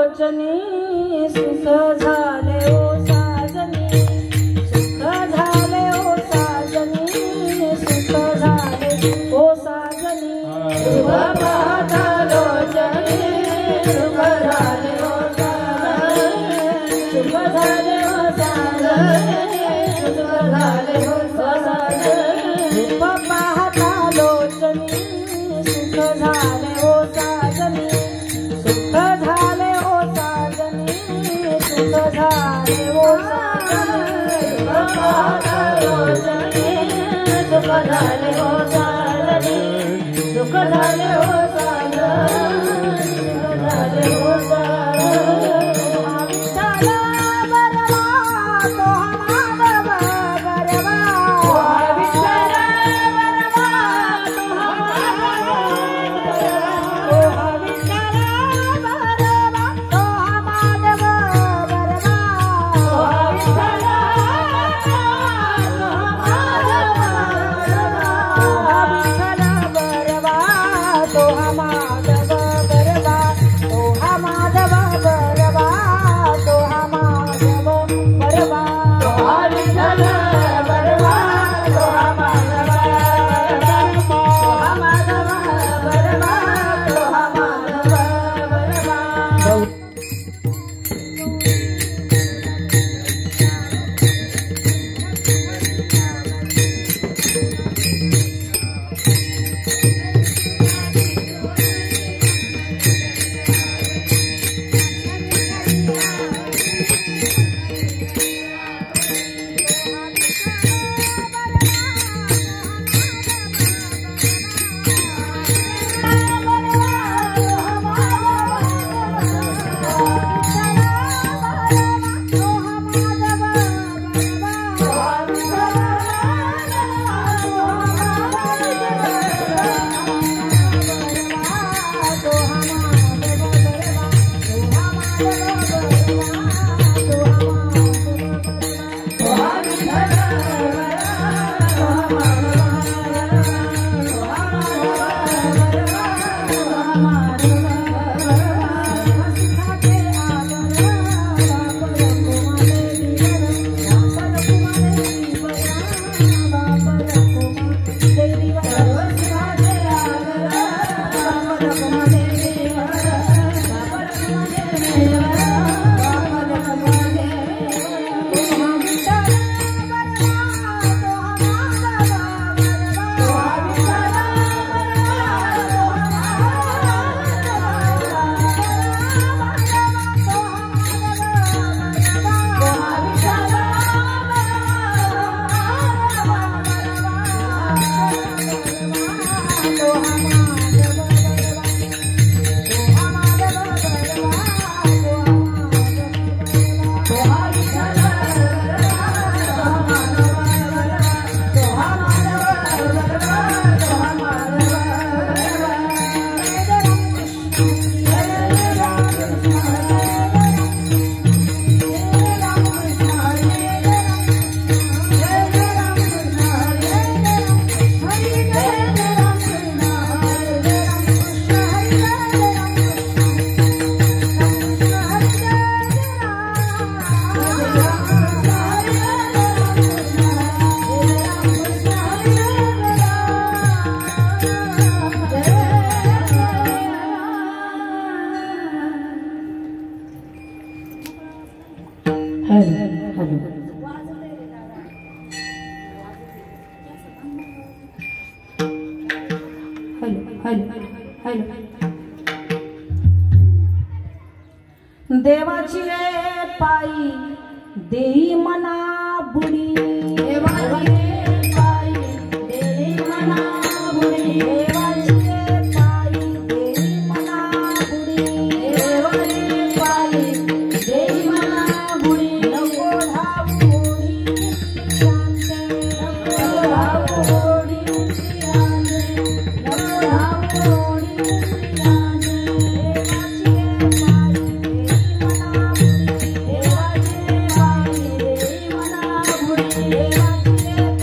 लोचनी सुख झाले ओ साजनी सुख झाले ओ साजनी सुख झाले ओ साजनी शुभ पाहता लोचनी सुख झाले ओ साजनी शुभ झाले ओ साजनी सुख झाले ओ साजनी शुभ पाहता लोचनी सुख झाले ओ साजनी सुख झाले ओ साजनी सुख झाले ओ साजनी सुख पाहता लोचनी सुख झाले ओ साजनी सुख झाले ओ साजनी सुख झाले ओ साजनी देवाची पायी देई मना बुडी देवाची पायी देई मना बुडी देवाची पायी देई मना बुडी देवाची पायी देई मना बुडी नको धावू होडी शांत नको धावू होडी शांत नको धावू होडी शांत देवाची पायी देई मना बुडी देवाची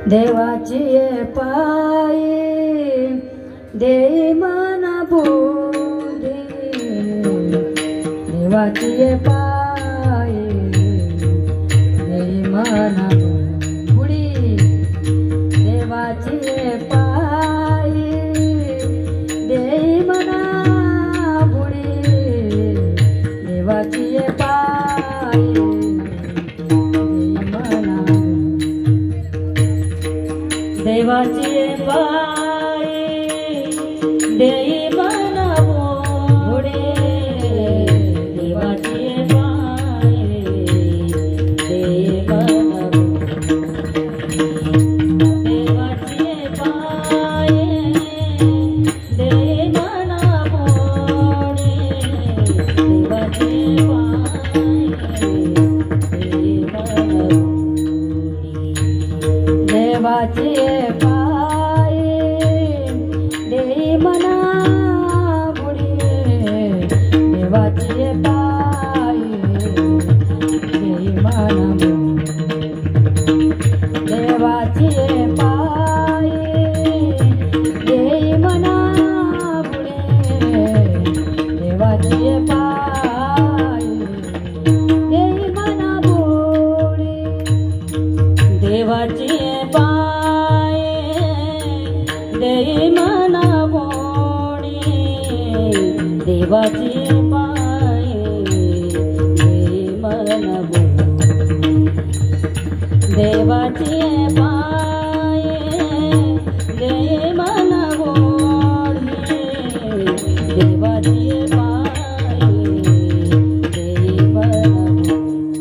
देवाची पायी देई मन बुद्धी, देवाची पायी देई मन बुडी, देवाची पायी देई मन बुडी, देवाची पायी देवाची पायी देई मन बुडे, देवाची पायी देई मन देवाची पायी देई मन बुडे, देवाची देवाची पायी देई मन बुडी, देवाची पायी देई मन देवाची पायी देई मन बुडे, देवाची पायी देई मन बुडी, देवाची देई मन बुडी, देवाची पायी देई मन बुडी, देवाची पायी देई मन बुडी, देवाची पायी देई मन बुडी,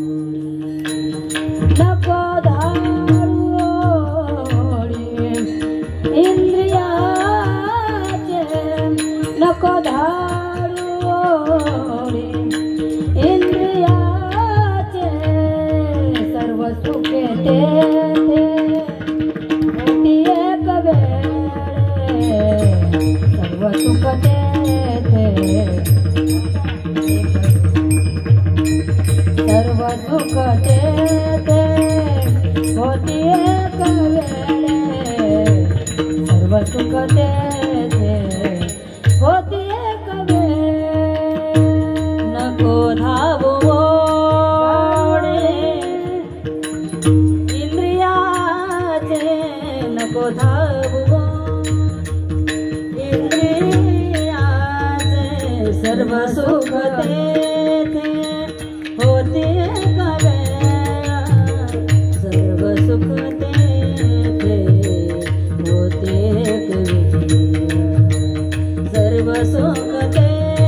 नको धारू सर्व सुख तेथे होती एक वेळ नको धावू ओढे इंद्रियाचे नको धावू इंद्रियाचे सर्व सुख तेथे होते एक वेळ सर्व सुख तेथे होते एक वेळ सर्व सुख तेथे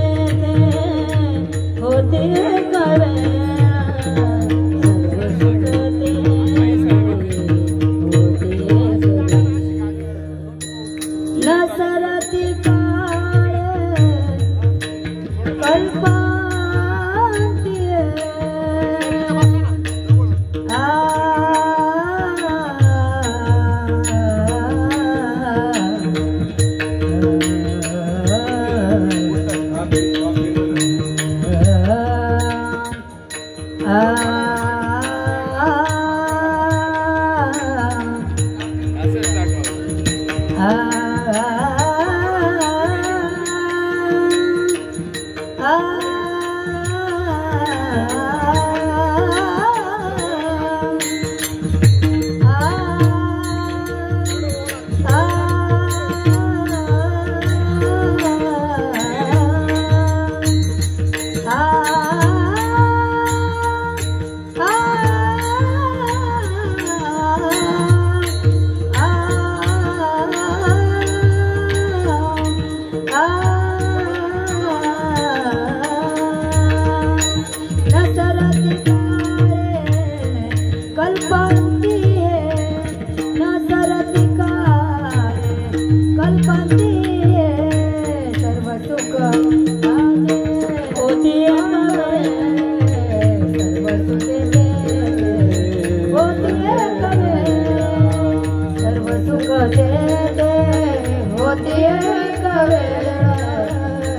होते एक वेळ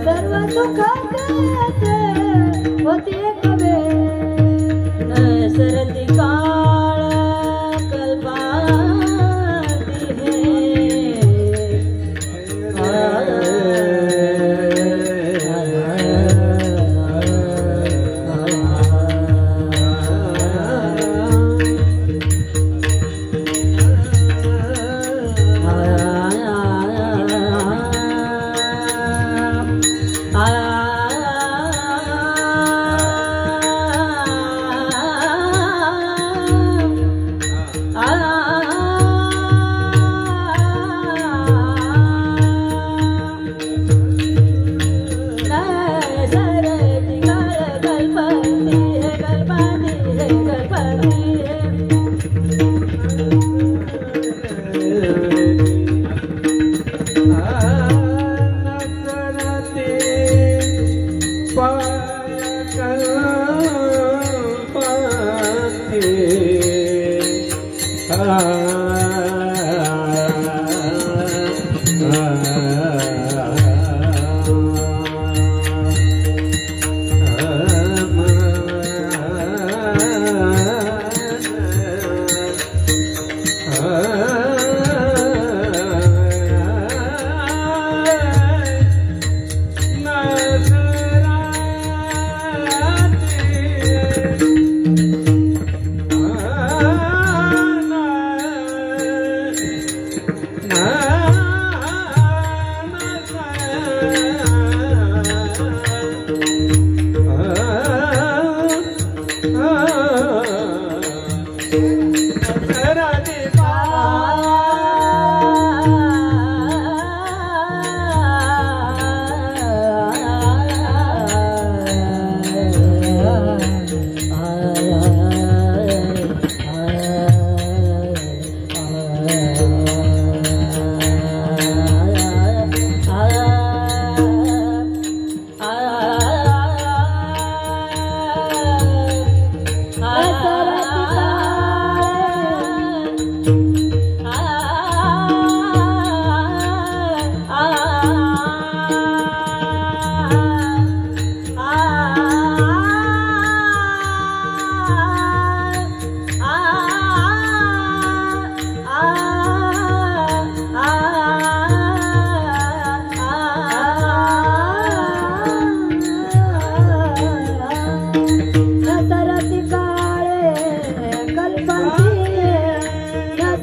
सर्व सुख तेथे होते एक वेळ नसरती काळे कल्पांतिये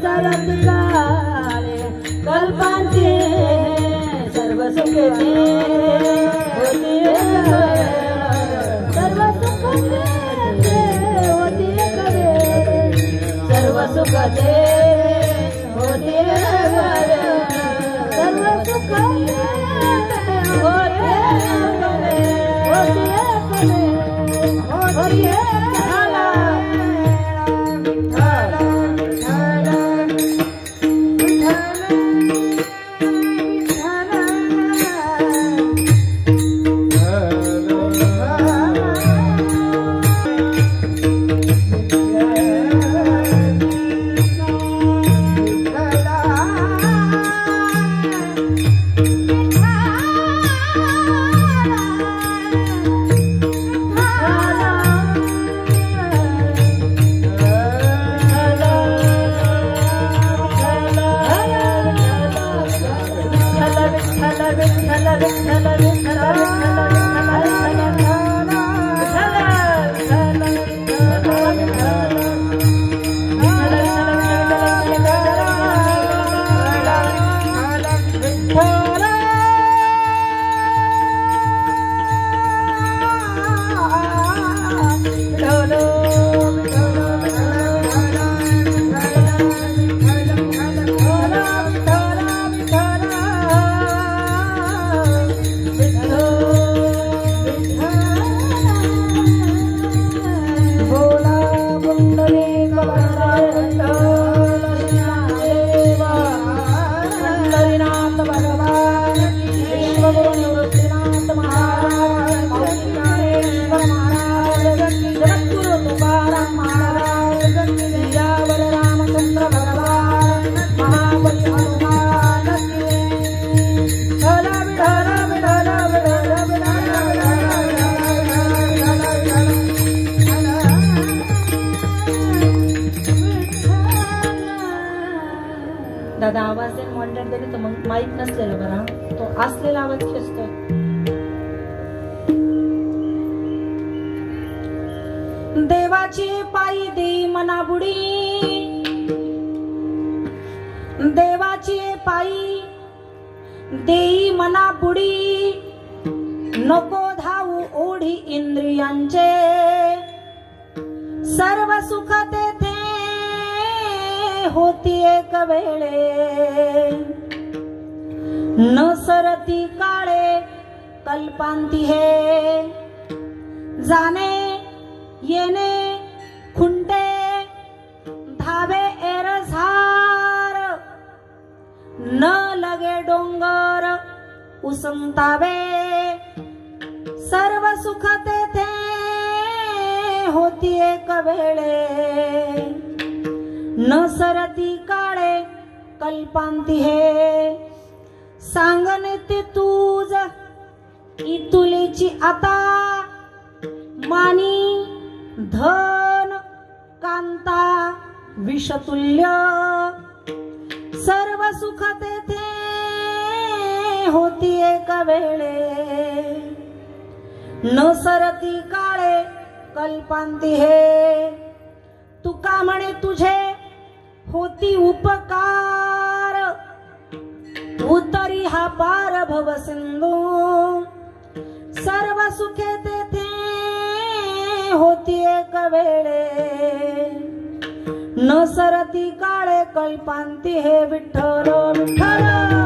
सरत काळे कल्पांती सर्व सुख होती सर्व सुख होती सर्व सुख होती सर्व सुख दादा आवाज देऊन मॉनिटर दिली तर मग माहित नसलेला बरा तो असलेला आवाज खेचतो देवाची पायी देई मना बुडी देवाची पायी देई मना बुडी नको धावू ओढी इंद्रियांचे सर्व सुख तेथे होती एक वेळे न सरती काळे कल्पांती हे जाणे येणे खुंटे धावे एरझार न लगे डोंगर उसंतावे सर्व सुख तेथे होती एक वेळे न सरती काळे कल्पांती हे सांगणे ते तुझ इतुलेची आता मानी धन कांता विषतुल्य सर्व सुख तेथे होती एक वेळे न सरती काळे कल्पांती हे तुका म्हणे तुझे होती उपकार उतरी हा पार भव सिंधू सर्व सुखे तेथे होती एक वेळे न सरती काळे कल्पांती हे विठ्ठल विठ्ठल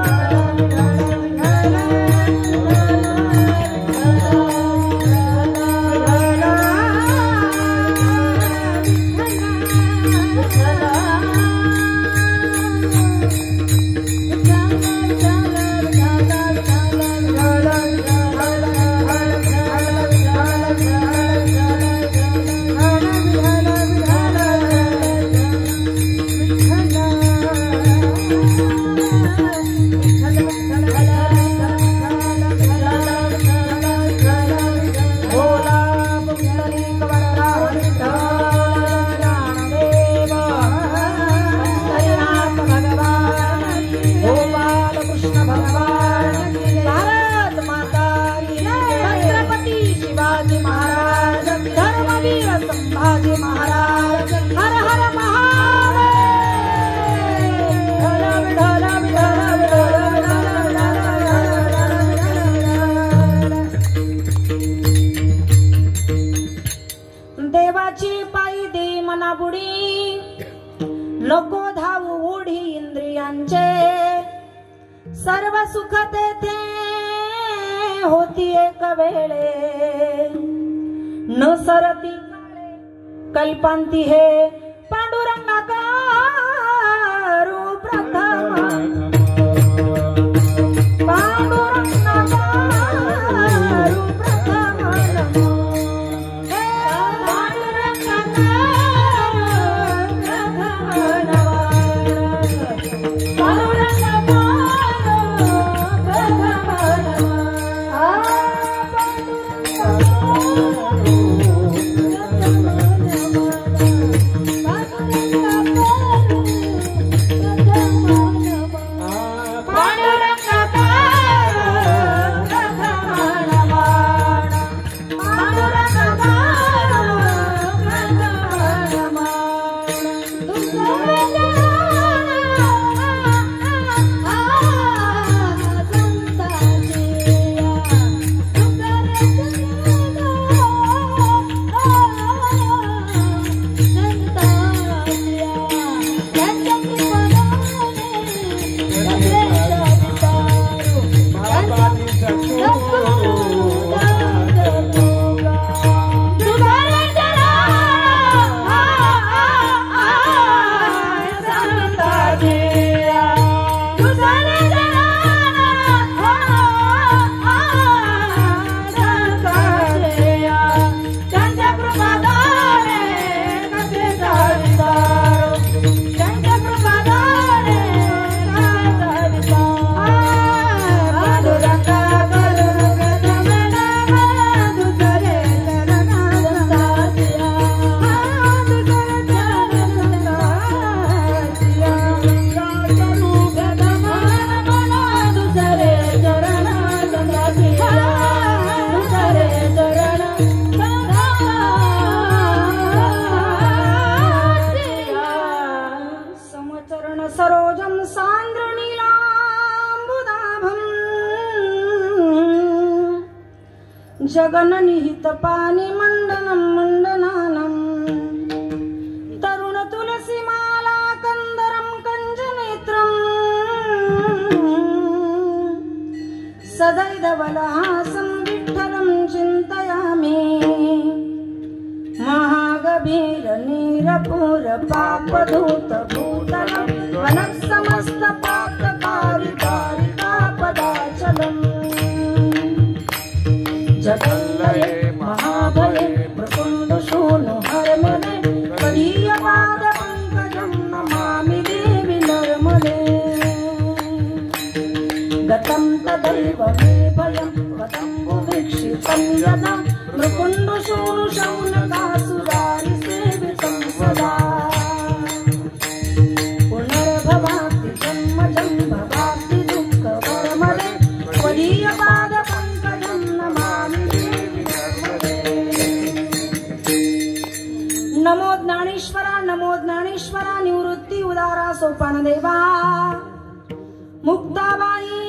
सर्व सुख तेथे होती एक वेळे न सरती कल्पांती हे पांडुरंगाकारू प्रथम पांडुरंगाकारू प्रथम हे जगन्निहित पानी मंडनम मंडनानम तरुण तुलसी माला कंदरम कंजनेत्रम सदैवलहासं विठ्ठलं चिन्तयामि महागभीर नीरपूर पापधूत भूतलं वनः समस्त पापकारिकापदाचलम् जगल्लये महाभये प्रकुंड शूनु हरमले कलीय पाद पंकजं नमामि देवी नर्मदे गतं तदैव मे भयं वदं भुवीक्षितं यदा प्रकुंड शूनु शौनकासुरारि सेवितं सदा पुनर्भवाप्ति जन्मजं भवाप्ति दुःखवर्मले कलीय पाद पंकजं नमामि नमो ज्ञानेश्वरा निवृत्ती उदारा सोपान देवा मुक्ताबाई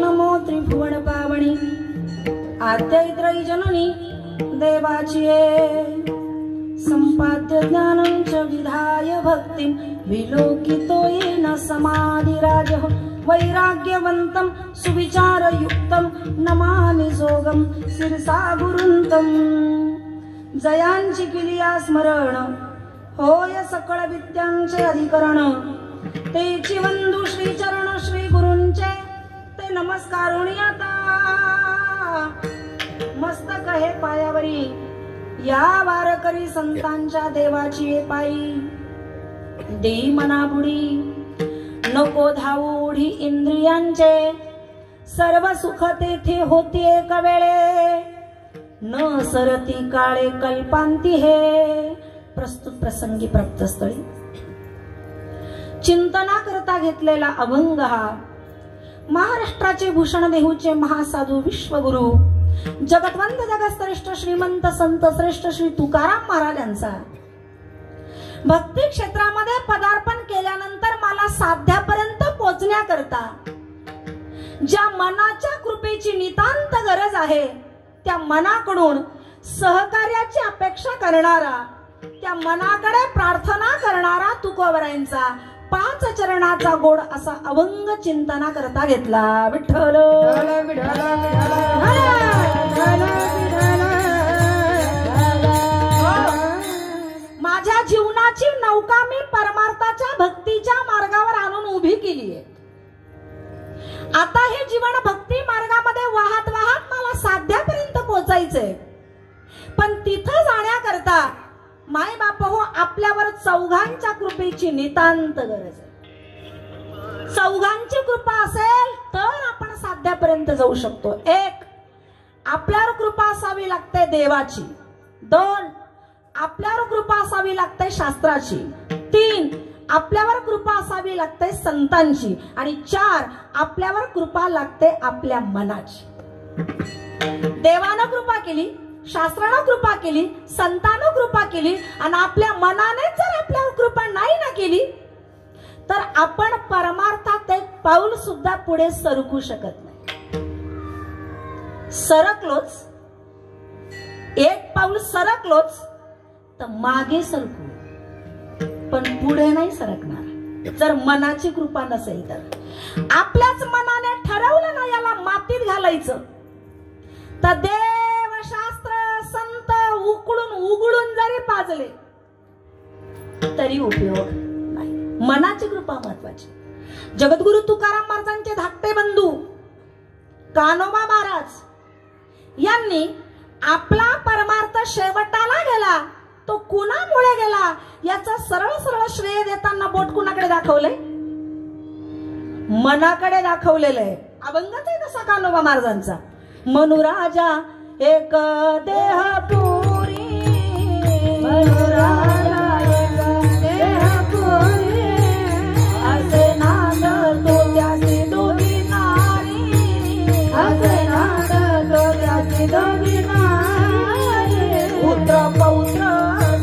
नमो त्रिभुवन पावनी आद्यैत्रयी जननी देवाची संपाद्य ज्ञानं च विधाय भक्तिं विलोकितो येन समाधिराजः वैराग्यवन्तं सुविचारयुक्तं नमामि जोगं शिरसा गुरुन्तं जयांची किलिया स्मरण होय सकळ विद्यांचे अधिकरण तेची वंदू श्री चरण श्री गुरूंचे ते नमस्कारुणी आता मस्तक हे पायावरी या वारकरी संतांच्या देवाची पायी देई मना बुडी नको धावू ओढी इंद्रियांचे सर्व सुख तेथे होती एक वेळे न सरती काळे कल्पांती हे प्रस्तुत प्रसंगी प्राप्तस्थळी चिंतना करता घेतलेला अभंग हा महाराष्ट्राचे भूषण देहूचे महासाधू विश्वगुरु जगतवंत जगश्रेष्ठ श्रीमंत संत श्रेष्ठ श्री तुकाराम महाराज यांचा भक्ती क्षेत्रामध्ये पदार्पण केल्यानंतर मला साध्यापर्यंत पोहोचण्याकरता ज्या मनाच्या कृपेची नितांत गरज आहे त्या मनाकडून सहकार्याची अपेक्षा करणारा त्या मनाकडे प्रार्थना करणारा तुकोबरायांचा पाच चरणाचा गोड असा अभंग चिंतना करता घेतला. विठ्ठल माझ्या जीवनाची नौका मी परमार्थाच्या भक्तीच्या मार्गावर आणून उभी केली आहे. आता हे जीवन भक्ती मार्गामध्ये वाहत वाहत मला साध्यापर्यंत पोहोचायचंय. पण तिथं जाण्याकरता माय बाप हो आपल्यावर चौघांच्या कृपेची नितांत गरज आहे. चौघांची कृपा असेल तर आपण साध्यापर्यंत जाऊ शकतो. एक, आपल्यावर कृपा असावी लागते देवाची. दोन, आपल्यावर कृपा असावी लागते शास्त्राची. तीन, आपल्यावर कृपा असावी लागते संतांची. आणि चार, आपल्यावर कृपा लागते आपल्या मनाची. देवानं कृपा केली, शास्त्रानं कृपा केली, संतानं कृपा केली आणि आपल्या मनाने जर आपल्यावर कृपा नाही ना केली तर आपण परमार्थात एक पाऊल सुद्धा पुढे सरकू शकत नाही. सरकलोच, एक पाऊल सरकलोच तर मागे सरकू, पण पुढे नाही सरकणार जर मनाची कृपा नसेल तर. आपल्याच मनाने ठरवलं ना याला मातीत घालायचं तर देव, शास्त्र, संत उकळून उघडून जरी पाजले तरी उपयोग नाही. मनाची कृपा महत्वाची. जगद्गुरु तुकाराम महाराजांचे धाकटे बंधू कान्होबा महाराज यांनी आपला परमार्थ शेवटाला गेला तो कुणामुळे गेला याचा सरळ सरळ श्रेय देताना बोट कुणाकडे दाखवलंय? मनाकडे दाखवलेलं आहे. अभंगच आहे तसा कान्होबा महाराजांचा. मनुराजा एक देह पुरी, मनुराजा एक देह पुरी, असे नाद तो त्याची दोघी नारी, असे नाद तो त्याची दोघी नारी. पुत्र पौत्र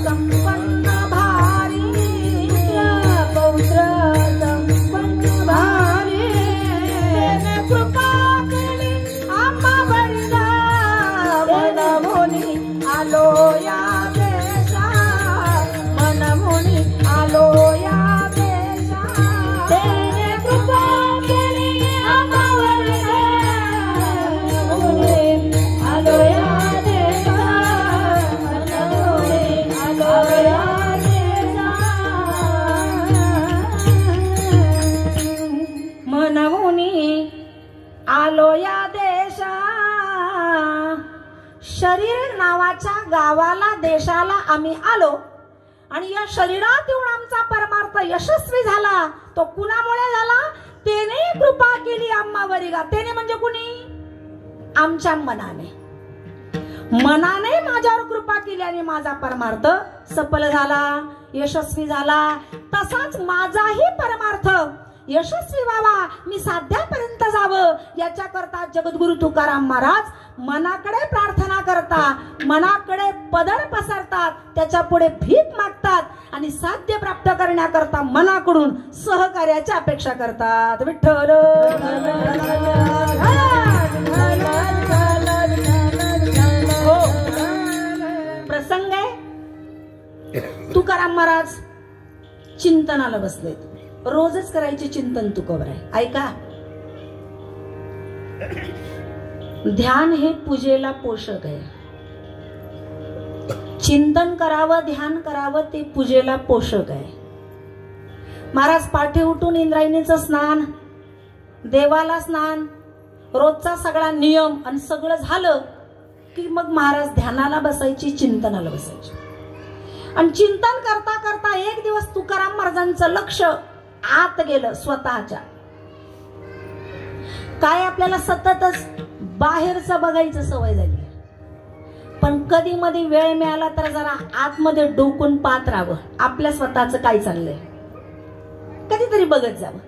संपन्न भारी, पौत्र संपन्न भारी. त्याने कृपा केली आम्हा वरदा, मनमोनी आलो या देशा, मनमोनी आलो या देशा. त्याने कृपा केली आम्हा वरदा, मनमोनी आलो या देशा, मनमोनी आलो या देशा. मनमोनी आलो या देशा. शरीर नावाच्या गावाला, देशाला आम्ही आलो आणि या शरीरात येऊन आमचा परमार्थ यशस्वी झाला. तो कुणामुळे झाला? त्याने कृपा केली आम्हावरिगा. त्याने म्हणजे कुणी? आमच्या मनाने. मनाने माझ्यावर कृपा केली आणि माझा परमार्थ सफल झाला, यशस्वी झाला. तसाच माझाही परमार्थ यशस्वी व्हावा, मी साध्यापर्यंत जावं याच्याकरता जगद्गुरु तुकाराम महाराज मनाकडे प्रार्थना करतात, मनाकडे पदर पसरतात, त्याच्या पुढे भीक मागतात आणि साध्य प्राप्त करण्याकरता मनाकडून सहकार्याची अपेक्षा करतात. विठ्ठल प्रसंग आहे. तुकाराम महाराज चिंतनाला बसलेत. रोजच करायचे चिंतन तुकोबर आहे. ऐका, ध्यान हे पूजेला पोषक आहे. चिंतन करावं, ध्यान करावं ते पूजेला पोषक आहे. महाराज पाठी उठून इंद्रायणीचं स्नान, देवाला स्नान, रोजचा सगळा नियम आणि सगळं झालं की मग महाराज ध्यानाला बसायची, चिंतनाला बसायची. आणि चिंतन करता करता एक दिवस तुकाराम महाराजांचं लक्ष आत गेलं स्वतःच्या. काय आपल्याला सततच बाहेरचं बघायचं सवय झाली, पण कधी मध्ये वेळ मिळाला तर जरा आतमध्ये डोकून पाहत राहावं आपल्या स्वतःचं काय चाललंय, कधीतरी बघत जावं.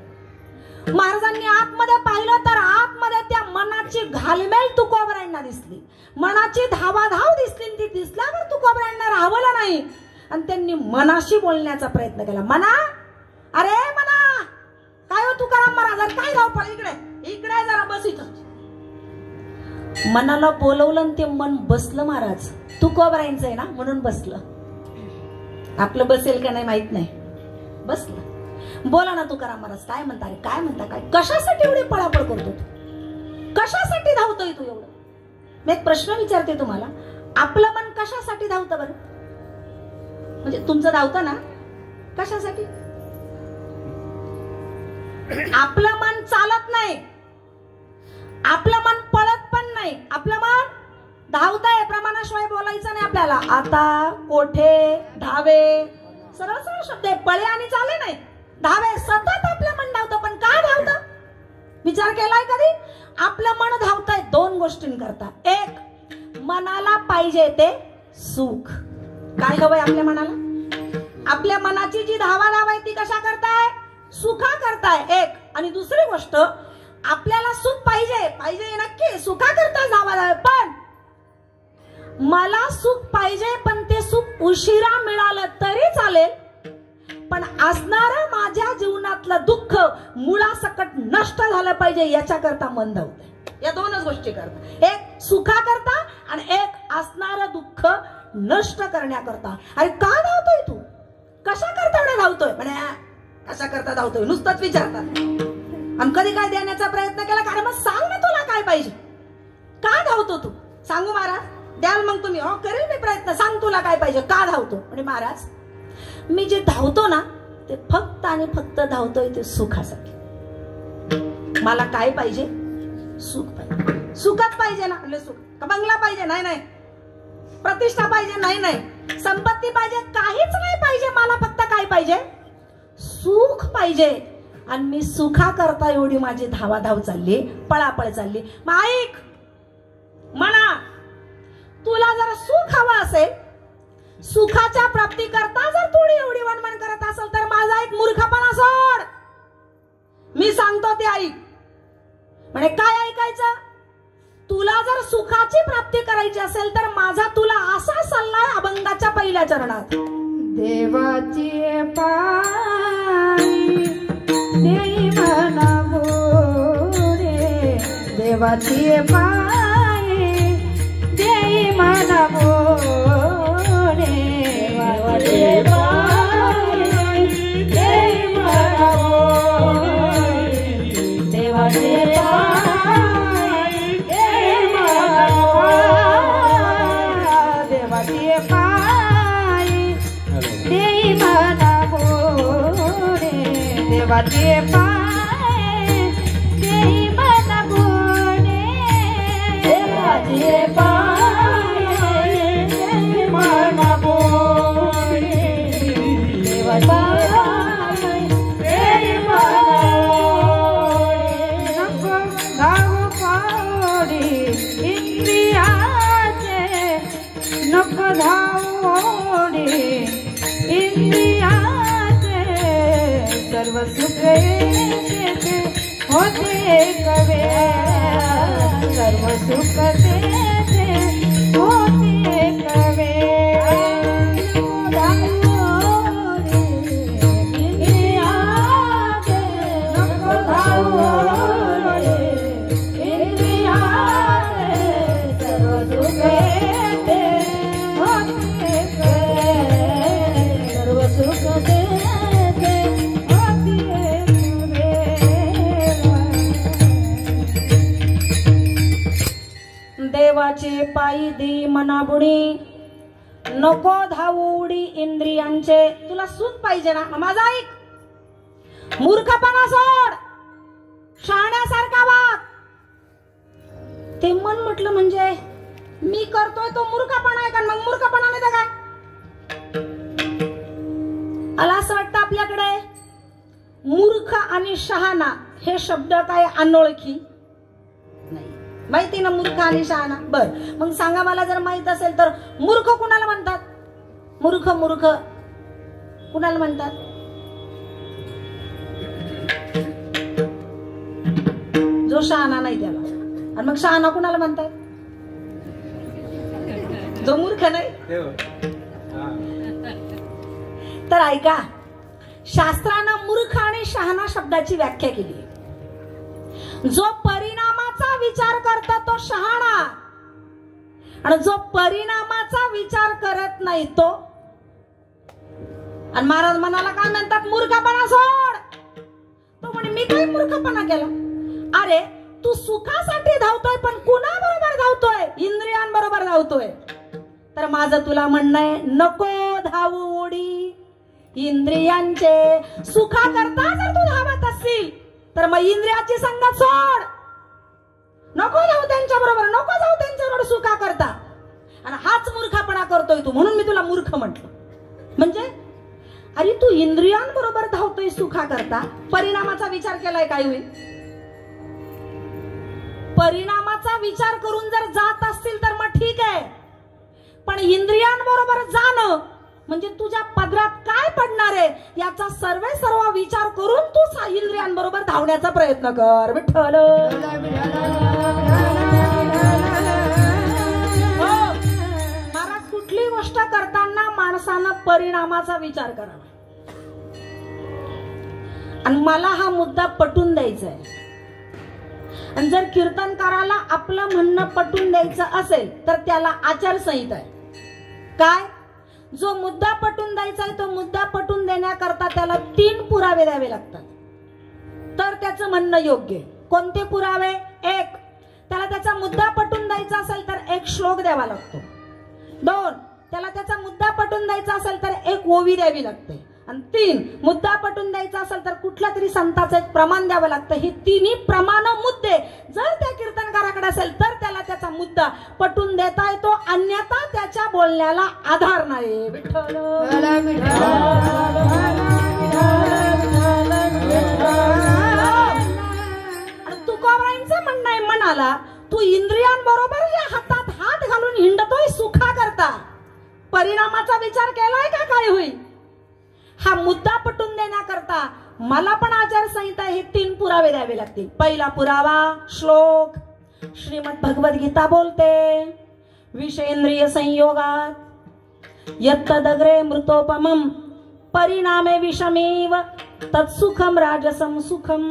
महाराजांनी आतमध्ये पाहिलं तर आतमध्ये त्या मनाची घालमेल तुकोबरायांना दिसली, मनाची धावाधाव दिसली. ती दिसल्यावर तुकोबरायांना राहवलं नाही आणि त्यांनी मनाशी बोलण्याचा प्रयत्न केला. मना, अरे मना, काय हो तुकाराम महाराज, काय धावपळ, इकडे इकडे जरा बस इथं. मनाला बोलवलं आणि ते मन बसलं. महाराज तुकोबरायांचं आहे ना म्हणून बसलं. आपलं बसेल का नाही माहित नाही, बसलं. बोला ना तुकाराम महाराज, काय म्हणता रे, काय म्हणता, काय कशासाठी एवढी पळापळ करतो तू, कशासाठी धावतोय तू एवढं? मी एक प्रश्न विचारते तुम्हाला, आपलं मन कशासाठी धावतं बरं? म्हणजे तुमचं धावतं ना कशासाठी? आपलं मन चालत नाही, आपलं मन पळत पण नाही, आपलं मन धावतंय. प्रमाणाशिवाय बोलायचं नाही आपल्याला. आता, कोठे, धावे, सरळ सरळ शब्द आहे. पळे आणि चाले नाही, धावे. सतत आपलं मन धावतं. पण का धावतं? विचार केलाय कधी? आपलं मन धावतंय दोन गोष्टींकरता. एक, मनाला पाहिजे ते सुख. काय हवंय आपल्या मनाला? आपल्या मनाची जी धावाधाव आहे ती कशा करताय? सुखा करताय एक. आणि दुसरी गोष्ट, आपल्याला सुख पाहिजे, पाहिजे नक्की, सुखा करताय धावाधाव. पण मला सुख पाहिजे, पण ते सुख उशिरा मिळालं तरी चालेल, पण असणारं माझ्या जीवनातलं दुःख मुळासकट नष्ट झालं पाहिजे याच्याकरता मन धावतंय. या दोनच गोष्टी करता, एक सुखा करता आणि एक असणारं दुःख नष्ट करण्याकरता. अरे का धावतोय तू? कशा करता एवढा धावतोय? म्हणे कशा करता धावतोय नुसतंच विचारतात. आणि कधी काय देण्याचा प्रयत्न केला का? मग सांग ना तुला काय पाहिजे, का धावतो तू? सांगू महाराज? द्याल मग तुम्ही? हो करेल मी प्रयत्न. सांग तुला काय पाहिजे, का धावतो? म्हणजे महाराज मी जे धावतो ना ते फक्त आणि फक्त धावतोय ते सुखासाठी. मला काय पाहिजे? सुख पाहिजे. सुखच पाहिजे ना. म्हणजे सुख का बंगला पाहिजे? नाही नाही. प्रतिष्ठा पाहिजे? नाही नाही. संपत्ती पाहिजे? काहीच नाही पाहिजे. मला फक्त काय पाहिजे? सुख पाहिजे. आणि मी सुखा करता एवढी माझी धावाधाव चालली, पळापळ चालली. मग ऐक म्हणा, तुला जर सुख हवं असेल, सुखाच्या प्राप्ती करता जर थोडी एवढी वणवण करत असेल तर माझा एक मूर्खपणा सोड. मी सांगतो ते ऐक. म्हणजे काय ऐकायचं? तुला जर सुखाची प्राप्ती करायची असेल तर माझा तुला असा सल्ला आहे अभंगाच्या पहिल्या चरणात. देवाची पायी देई म्हणा मोरे, देवाची पायी देई म्हणा मोरे, देवाची पायी देई म्हणा मोरे, देवाची पायी देई म्हणा मोरे, देवाची पायी देई म्हणा मोरे, देवाची पाय देई म्हणा मोरे, देवाची पाय देई म्हणा मोरे, देवाची पाय देई म्हणा मोरे. नको धावू पावडी इंद्रियाचे, नको धावू इंद्रियाचे, सर्व सुख तेथे होते कवे, सर्व सुख तेथे होते कवे. इंद्रियाचे नको धावू इंद्रियाचे, सर्व सुख तेथे होते कवे, सर्व सुख तेथे होते कवे. देवाचे पायी दे मनाबुडी, नको धावूडी इंद्रियांचे. तुला सुख पाहिजे ना, माझा ऐक. मूर्खपणा सोड, शहाण्यासारखा वाग. ते मन म्हटलं म्हणजे मी करतोय तो मूर्खपणा आहे का? मग मूर्खपणा नाही तर काय? मला असं वाटतं आपल्याकडे मूर्ख आणि शहाणा हे शब्द काय अनोळखी नाही. माहिती ना मूर्ख आणि शहाणा? बर मग सांगा मला, जर माहित असेल तर मूर्ख कुणाला म्हणतात? मूर्ख मूर्ख कुणाला म्हणतात? जो शहाणा नाही त्याला. आणि मग शहाणा कुणाला म्हणतात? जो मूर्ख नाही. तर ऐका, शास्त्रानं मूर्ख आणि शहाणा शब्दाची व्याख्या केली आहे. जो परिणामाचा विचार करतो तो शहाणा, आणि जो परिणामाचा विचार करत नाही तो. आणि महाराज मनाला काय म्हणतात? मूर्खपणा सोड. मूर्खपणा केला. अरे तू सुखासाठी धावतोय पण कुणाबरोबर धावतोय? इंद्रियांबरोबर धावतोय. तर माझं तुला म्हणणं आहे, नको धावू उडी इंद्रियांचे. सुखाकरता जर तू धावत असशील तर मग इंद्रियाची संगत सोड. नको जाऊ त्यांच्या बरोबर, नको जाऊ त्यांच्याबरोबर सुखा करता. आणि हाच मूर्खपणा करतोय तू, म्हणून मी तुला मूर्ख म्हटलं. म्हणजे अरे तू इंद्रियांबरोबर धावतोय सुखा करता, परिणामाचा विचार केलाय काय होईल? परिणामाचा विचार करून जर जात असतील तर मग ठीक आहे, पण इंद्रियांबरोबर जाणं म्हणजे तुझ्या पदरात काय पडणार आहे याचा सर्व विचार करून तू इंद्रियांबरोबर धावण्याचा प्रयत्न कर. विठ्ठल महाराज, कुठली गोष्ट करताना माणसानं परिणामाचा विचार करावा. आणि मला हा मुद्दा पटून द्यायचा आहे. आणि जर कीर्तनकाराला आपलं म्हणणं पटून द्यायचं असेल तर त्याला आचारसंहिता आहे. काय? जो मुद्दा पटून द्यायचा आहे तो मुद्दा पटून देण्याकरता त्याला 3 पुरावे द्यावे लागतात, तर त्याचं म्हणणं योग्य. कोणते पुरावे? 1, त्याला त्याचा मुद्दा पटून द्यायचा असेल तर 1 श्लोक द्यावा लागतो. 2, त्याला त्याचा मुद्दा पटून द्यायचा असेल तर 1 ओवी द्यावी लागते. आणि 3, मुद्दा पटून द्यायचा असेल तर कुठल्या तरी संताचं 1 प्रमाण द्यावं लागतं. हे 3 प्रमाण मुद्दे जर त्या कीर्तनकाराकडे असेल तर त्याला त्याचा मुद्दा पटून देता येतो, अन्यथा त्याच्या बोलण्याला आधार नाही. विठ्ठल तुकोबारांचं म्हणणं आहे मनाला, तू इंद्रियांबरोबर या हातात हात घालून हिंडतोय सुखा करता, परिणामाचा विचार केलाय का काय होईल? हा मुद्दा पटून देण्याकरता मला पण आचारसंहिता हे 3 पुरावे द्यावे लागतील. पहिला पुरावा श्लोक. श्रीमद भगवद्गीता बोलते, विषयेंद्रिय संयोगात यत्तदग्रे मृतोपमं परिणामे विषमेव तत्सुखम राजसम सुखम.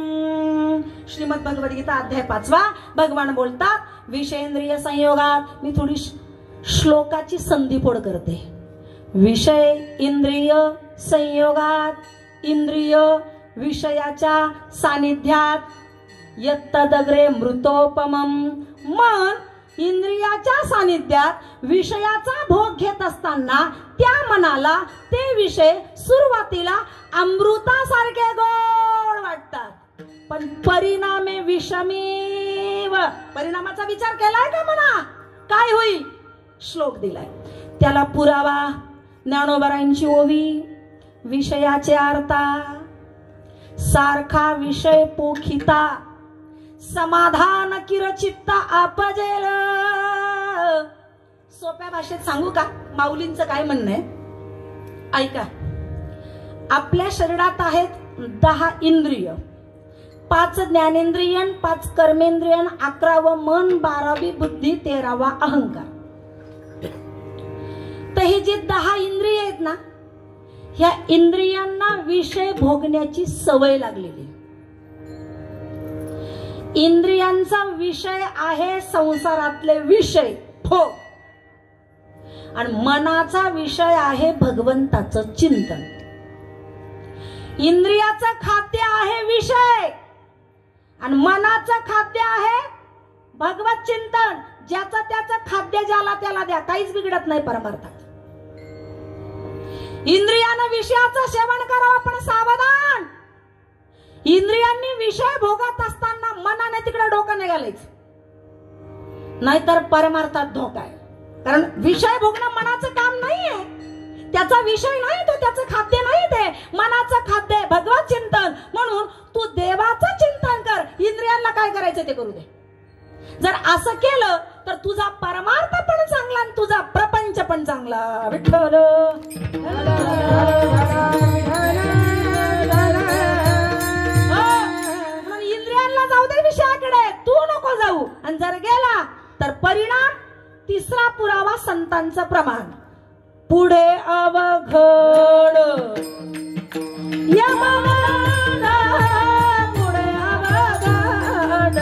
श्रीमद भगवद्गीता अध्याय 5. भगवान बोलतात विषयेंद्रिय संयोगात. मी थोडी श्लोकाची संधिपोड करते. विषय इंद्रिय संयोगात, इंद्रिय विषयाच्या सानिध्यात, यत्तदग्रे मृतोपमं, मन इंद्रियाच्या सानिध्यात विषयाचा भोग घेत असताना त्या मनाला ते विषय सुरुवातीला अमृतासारखे गोड वाटतात, पण परिणामे विषमेव. परिणामाचा विचार केलाय का म्हणा? काय होईल? श्लोक दिलाय. त्याला पुरावा ज्ञानोबरांची ओवी. विषयाचे अर्था सारखा विषय पोखिता समाधान किरचित्ता आपजेल. सोप्या भाषेत सांगू का माऊलींचं काय म्हणणं आहे? ऐका. आपल्या शरीरात आहेत 10 इंद्रिय, 5 ज्ञानेंद्रिय, 5 कर्मेंद्रिय, 11व मन, 12वी बुद्धी, 13वा अहंकार. तर हे जे 10 इंद्रिय आहेत ना, ह्या इंद्रियांना विषय भोगण्याची सवय लागलेली. इंद्रियांचा विषय आहे संसारातले विषय भोग, आणि मनाचा विषय आहे भगवंताचं चिंतन. इंद्रियाचं खाद्य आहे विषय आणि मनाचं खाद्य आहे भगवत चिंतन. ज्याचं त्याचं खाद्य ज्याला त्याला द्या, काहीच बिघडत नाही परमार्थात. इंद्रियानं विषयाचं सेवन करावं पण सावधान. इंद्रियांनी विषय भोगत असताना मनाने तिकडे डोकं नाही घालायचं, नाहीतर परमार्थात धोका आहे. कारण विषय भोगणं मनाचं काम नाहीये, त्याचा विषय नाही तो, त्याचं खाद्य नाही ते. मनाचं खाद्य भगवत चिंतन. म्हणून तू देवाचं चिंतन कर, इंद्रियांना काय करायचं ते करू दे. जर असं केलं तर तुझा परमार्थ पण चांगला आणि तुझा प्रपंच पण चांगला. विठ्ठल इंद्रियांना जाऊ दे विषयाकडे, तू नको जाऊ. आणि जर गेला तर परिणाम. तिसरा पुरावा संतांचं प्रमाण. पुढे अवघड यमवान, पुढे अवघड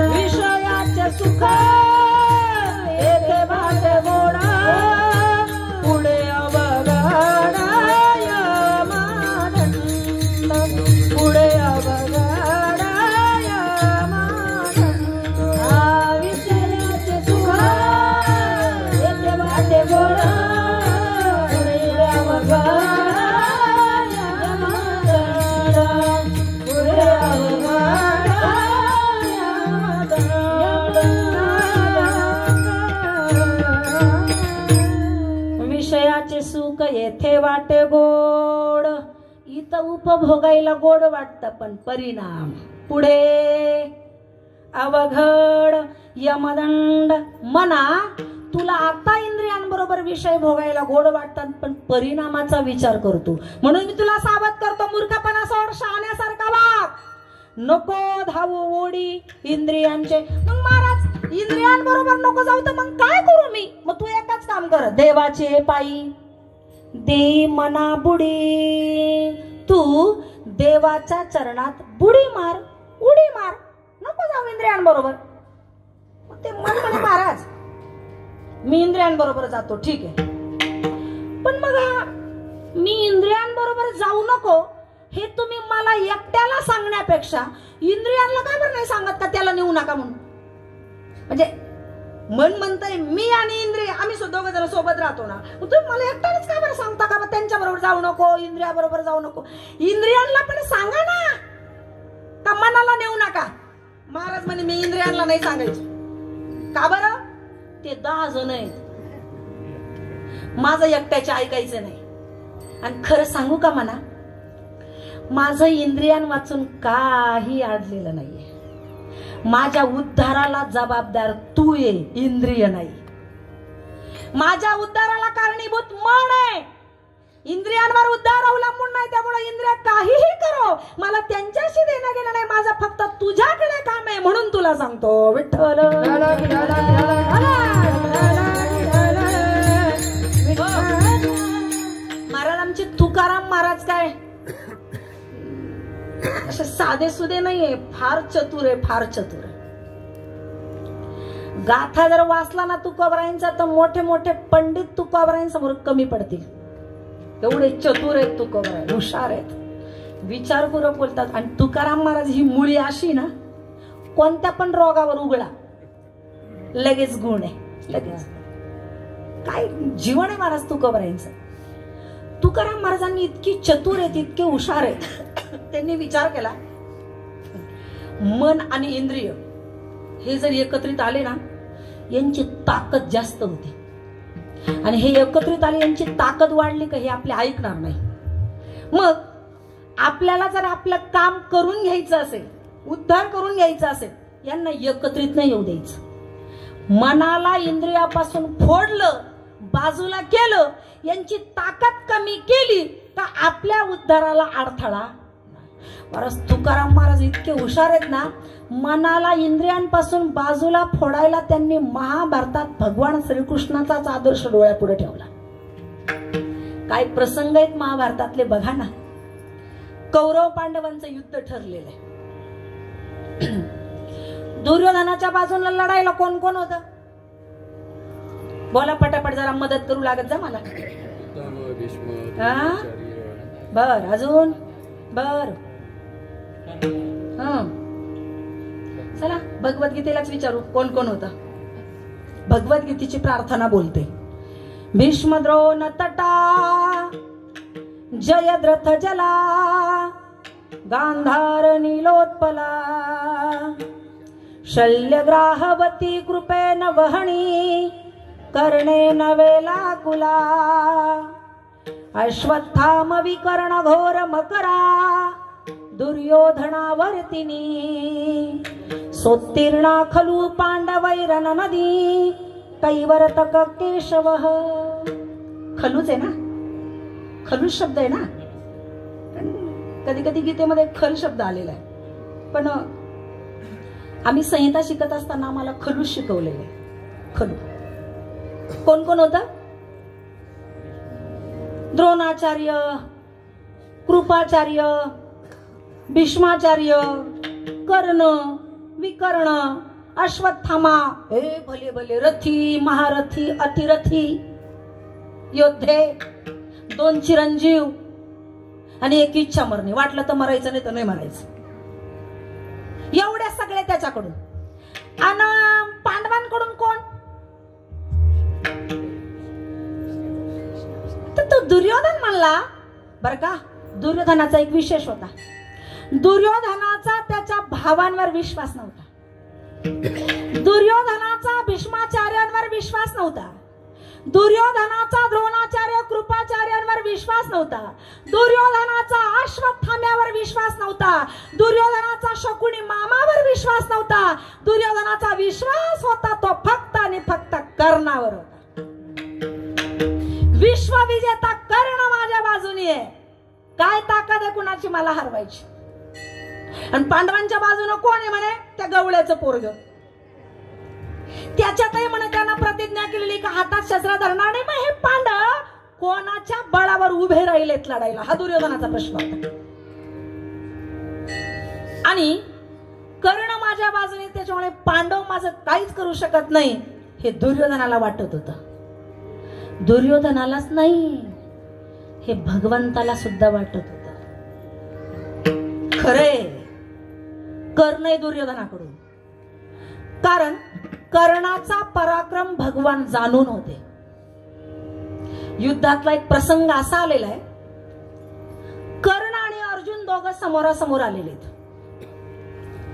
विषयाचे सुख सुख येथे वाटे गोड. इथं उपभोगायला गोड वाटतं पण परिणाम पुढे अवघड. यमदंड. मना तुला आता इंद्रियांबरोबर विषय भोगायला गोड वाटतात पण परिणामाचा विचार करतो. म्हणून मी तुला सावध करतो, मूर्खपणा सोड, शहाण्यासारखा वाग. नको धावू ओढी इंद्रियांचे. मग महाराज इंद्रियांबरोबर नको जाऊ तर मग काय करू मी? मग तू एकच काम कर, देवाचे पायी दे मना बुडी. तू देवाच्या चरणात बुडी मार, उडी मार. नको जाऊ इंद्रियांबरोबर. मग ते मन म्हणे महाराज मी इंद्रियांबरोबर जातो, ठीक आहे, पण मग मी इंद्रियांबरोबर जाऊ नको हे तुम्ही मला एकट्याला सांगण्यापेक्षा इंद्रियांना का बरं नाही सांगत का त्याला नेऊ नका म्हणून? म्हणजे मन म्हणतंय मी आणि इंद्रिय आम्ही दोघं जण सोबत राहतो ना, तुम्ही मला एकट्यालाच का बरं सांगता का त्यांच्या बरोबर जाऊ नको, इंद्रियाबरोबर जाऊ नको? इंद्रियांना पण सांगा ना, का मनाला नेऊ नका? महाराज म्हणे मी इंद्रियांना नाही सांगायचं. का बरं? ते 10 जण आहेत, माझं एकट्याचे ऐकायचं नाही. आणि खरं सांगू का म्हणा, माझं इंद्रियां वाचून काही अडलेलं नाहीये. माझ्या उद्धाराला जबाबदार तू ये, इंद्रिय नाही. माझ्या उद्धाराला कारणीभूत मन आहे, इंद्रियांवर उद्धार अवलंबून नाही. त्यामुळे इंद्रिय काहीही करो, मला त्यांच्याशी देणं घेणं नाही. माझं फक्त तुझ्याकडे काम आहे. म्हणून तुला सांगतो विठ्ठल. महाराज आमचे तुकाराम महाराज काय असे साधे सुधे नाहीये, फार चतुर आहे, फार चतुर आहे. गाथा जर वाचला ना तुकोबरायांचा तर मोठे मोठे पंडित तुकोबरायांसमोर कमी पडतील. एवढे चतुर आहेत तुकोबराय, हुशार आहेत, विचारपूर्वक बोलतात. आणि तुकाराम महाराज ही मुळी अशी ना, कोणत्या पण रोगावर उघडा लगेच गुण आहे, लगेच. काय जीवन आहे महाराज तुकोबरायांचं. तुकाराम महाराजांनी इतकी चतुर आहेत, इतके हुशार आहेत. त्यांनी विचार केला, मन आणि इंद्रिय हे जर एकत्रित आले ना, यांची ताकद जास्त होती. आणि हे एकत्रित आले, यांची ताकद वाढली का हे आपले ऐकणार नाही. मग आपल्याला जर आपलं काम करून घ्यायचं असेल, उद्धार करून घ्यायचा असेल, यांना एकत्रित नाही येऊ द्यायचं. मनाला इंद्रियापासून फोडलं, बाजूला केलं, यांची ताकद कमी केली का आपल्या उद्धाराला अडथळा. परत तुकाराम महाराज इतके हुशार आहेत ना, मनाला इंद्रियांपासून बाजूला फोडायला त्यांनी महाभारतात भगवान श्रीकृष्णाचाच आदर्श डोळ्यापुढे ठेवला. काय प्रसंग आहेत महाभारतातले बघा ना. कौरव पांडवांचं युद्ध ठरलेलं आहे. दुर्योधनाच्या बाजूला लढायला कोण कोण होतं? बोला पटापट, जरा मदत करू लागत जा मला. बर, अजून बर. चला भगवद्गीतेलाच विचारू कोण कोण होतं. भगवद्गीतेची प्रार्थना बोलते. भीष्म द्रोण तटा जयद्रथ जला गांधार नीलोत्पला शल्यग्राहवती कृपेन वहणी कर्णेन वेलाकुला अश्वत्थाम विकर्ण घोर मकरा दुर्योधनावर्तिनी सोत्तीर्णा खलु पांडवैरन नदी कैवर्तक केशव. खलूच आहे ना, खलूच शब्द आहे ना. कधी कधी गीतेमध्ये खल शब्द आलेला आहे, पण आम्ही संहिता शिकत असताना आम्हाला खलूच शिकवलेलं आहे. खलू कोण कोण होतं? द्रोणाचार्य, कृपाचार्य, भीष्माचार्य, कर्ण, विकर्ण, अश्वत्थामा. हे भले भले रथी, महारथी, अतिरथी योद्धे, 2 चिरंजीव आणि 1 इच्छा मरणी. वाटलं तर मरायचं, नाही तर नाही मरायचं. एवढ्या सगळे त्याच्याकडून. आणि पांडवांकडून कोण? तर तो दुर्योधन म्हणला बर का. दुर्योधनाचा एक विशेष होता. दुर्योधनाचा त्याच्या भावांवर विश्वास नव्हता. दुर्योधनाचा भीष्माचार्यांवर विश्वास नव्हता. दुर्योधनाचा द्रोणाचार्य कृपाचार्यांवर विश्वास नव्हता, दुर्योधनाचा अश्वत्थाम्यावर विश्वास नव्हता, दुर्योधनाचा शकुनी मामावर विश्वास नव्हता, दुर्योधनाचा विश्वास होता तो फक्त आणि फक्त कर्णावर होता. विश्वविजेता कर्ण माझ्या बाजूने आहे. काय ताकद आहे कुणाची मला हरवायची? आणि पांडवांच्या बाजूने कोण आहे म्हणे? त्या गवळ्याचं पोरग. त्याच्यातही म्हणे त्यांना प्रतिज्ञा केलेली का हातात शस्त्र धरणार नाही. मग हे पांडव कोणाच्या बळावर उभे राहिलेत लढायला? हा दुर्योधनाचा प्रश्न होता. आणि कर्ण माझ्या बाजूने, त्याच्यामुळे पांडव माझं काहीच करू शकत नाही हे दुर्योधनाला वाटत होतं. दुर्योधनालाच नाही, हे भगवंताला सुद्धा वाटत होतं. खरे कर्ण आहे दुर्योधनाकडून, कारण कर्णाचा पराक्रम भगवान जाणून होते. युद्धातला एक प्रसंग असा आलेला आहे, कर्ण आणि अर्जुन दोघं समोरासमोर आलेले आहेत.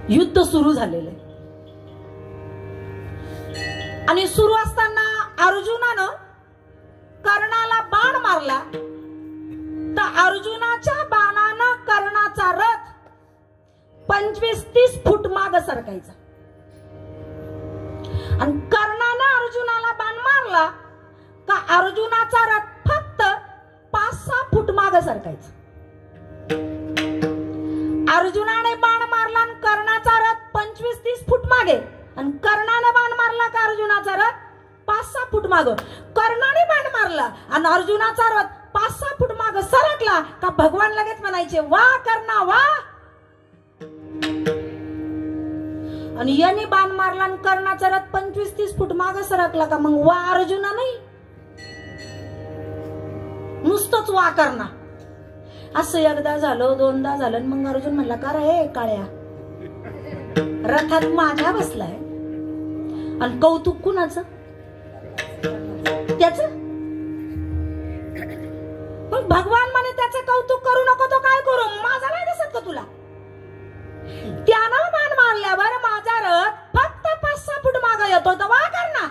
युद्ध सुरू झालेलं आहे आणि सुरू असताना अर्जुनानं कर्णाला बाण मारला तर अर्जुनाच्या बाणानं कर्णाचा रथ 25-30 फूट माग सरकायचा आणि कर्णानं अर्जुनाला बाण मारला का अर्जुनाचा रथ फक्त 5-6 फूट माग सरकायचा. अर्जुनाने बाण मारला आणि कर्णाचा रथ 25-30 फूट मागे, आणि कर्णाने बाण मारला का अर्जुनाचा रथ 5-6 फूट माग. कर्णाने बाण मारला आणि अर्जुनाचा रथ 5-6 फूट माग सरकला का भगवान लगेच म्हणायचे वा कर्णा वा. आणि याने बाण मारला आणि कर्णाचा रथ 25-30 फूट माग सरकला का मग वा अर्जुना नाही, नुसतंच वा कर्णा. असं एकदा झालं, दोनदा झालं, मग अर्जुन म्हणला का रे काळ्या, रथात माझ्या बसलाय आणि कौतुक कुणाचं? त्याच. मग भगवान म्हणे त्याचं कौतुक करू नको, तो काय करू? माझा नाही दिसत का तुला? त्यानं बाण मारल्यावर माझा रथ फक्त 5-6 फूट मागे येतो तर वा कर्णा,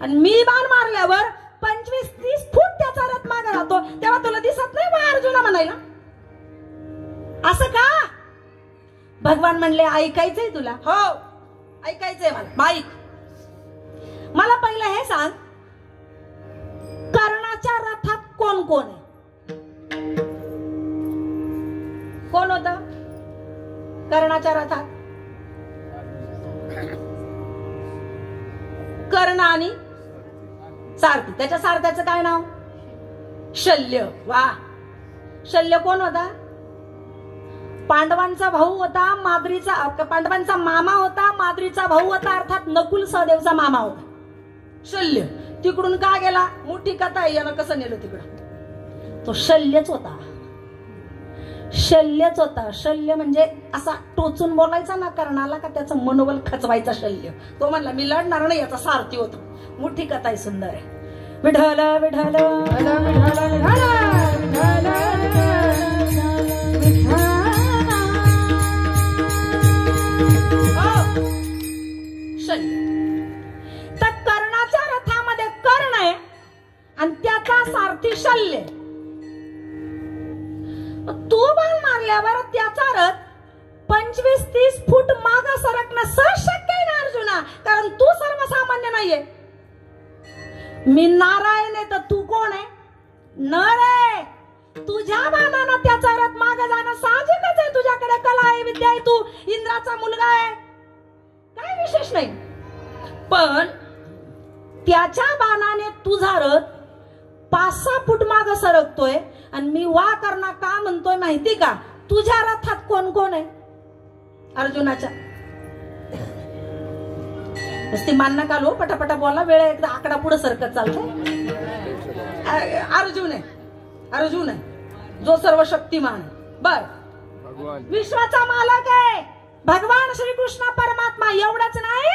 आणि मी बाण मारल्यावर 25-30 फूट त्याचा रथ मागे राहतो, तेव्हा तुला दिसत नाही वा अर्जुना म्हणायला? असं का? भगवान म्हणले ऐकायचंय तुला? हो ऐकायचंय मला. बाईक मला पहिलं हे सांग, कर्णाच्या रथात कोण कोण आहे? कोण होत कर्णाच्या रथात? कर्ण आणि सारथी. त्याच्या सारथ्याचं काय नाव? शल्य. वा. शल्य कोण होता? पांडवांचा भाऊ होता, माद्रीचा, पांडवांचा मामा होता, माद्रीचा भाऊ होता, अर्थात नकुल सहदेवचा मामा होता शल्य. तिकडून का गेला? मोठी कथा आहे, यानं कसं नेलं तिकडं? तो शल्यच होता. शल्यच होता. शल्य म्हणजे असा टोचून बोलायचा ना कर्णाला का त्याचं मनोबल खचवायचा शल्य. तो म्हणला मी लढणार नाही, याचा सारथी होता. मोठी कथा आहे, सुंदर आहे. विठ्ठल विठ्ठल शल्य. तर कर्णाच्या रथामध्ये कर्ण आहे आणि त्याचा सारथी शल्य. तू बाण मारल्यावर त्याचा रथ 25-30 फूट माग सरकणं सहज शक्य आहे ना अर्जुना, कारण तू सर्वसामान्य नाहीये. मी नारायण आहे तर तू कोण आहे? नर आहे. तुझ्या बाणानं त्याचा रथ मागे जाणं साहजिकच आहे. तुझ्याकडे कला आहे, विद्या आहे, तू इंद्राचा मुलगा आहे, काय विशेष नाही. पण त्याच्या बाणाने तुझा रथ 5-6 फूट माग सरकतोय आणि मी वा करणा का म्हणतोय माहिती का? तुझ्या रथात कोण कोण आहे? अर्जुनाच्या. नुसती मान नका लो, पटापटा बोला, वेळ एकदा आकडा पुढे सरकत चालतो. अर्जुन आहे, अर्जुन आहे जो सर्व शक्तिमान आहे. बर, विश्वाचा मालक आहे भगवान श्रीकृष्ण परमात्मा. एवढंच नाही,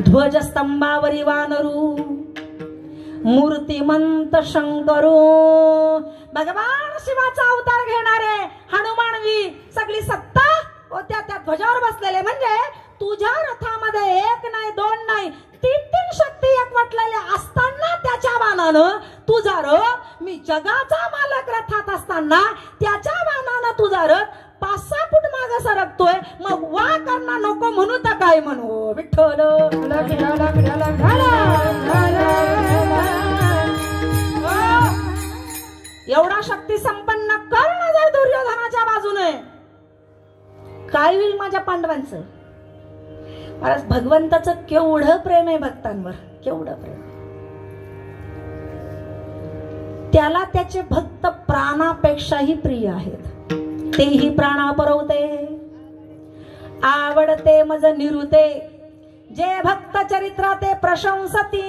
ध्वजस्तंभावरी वानरू मूर्तिमंत शंकरू. भगवान शिवाचा अवतार घेणारे हनुमानवी सगळी सत्ता होत्या त्या ध्वजावर बसलेले. म्हणजे तुझ्या रथामध्ये एक नाही, दोन नाही, 3 शक्ती एक मानानं तुझा रथ, मी जगाचा मालक रथात असताना त्याच्या मानानं तुझा रथ 5-6 फूट माग सरकतोय. मग वा करना नको म्हणू तर काय म्हणू विठ्ठल. एवढा शक्ती संपन्न कर्ण जर दुर्योधनाच्या बाजूने, काय होईल माझ्या पांडवांचं. महाराज भगवंताचं केवढं प्रेम आहे भक्तांवर, केवढं प्रेम. त्याला त्याचे भक्त प्राणापेक्षाही प्रिय आहेत. तेही प्राणा परवते, आवडते मज निरुते, जे भक्त चरित्र ते प्रशंसती.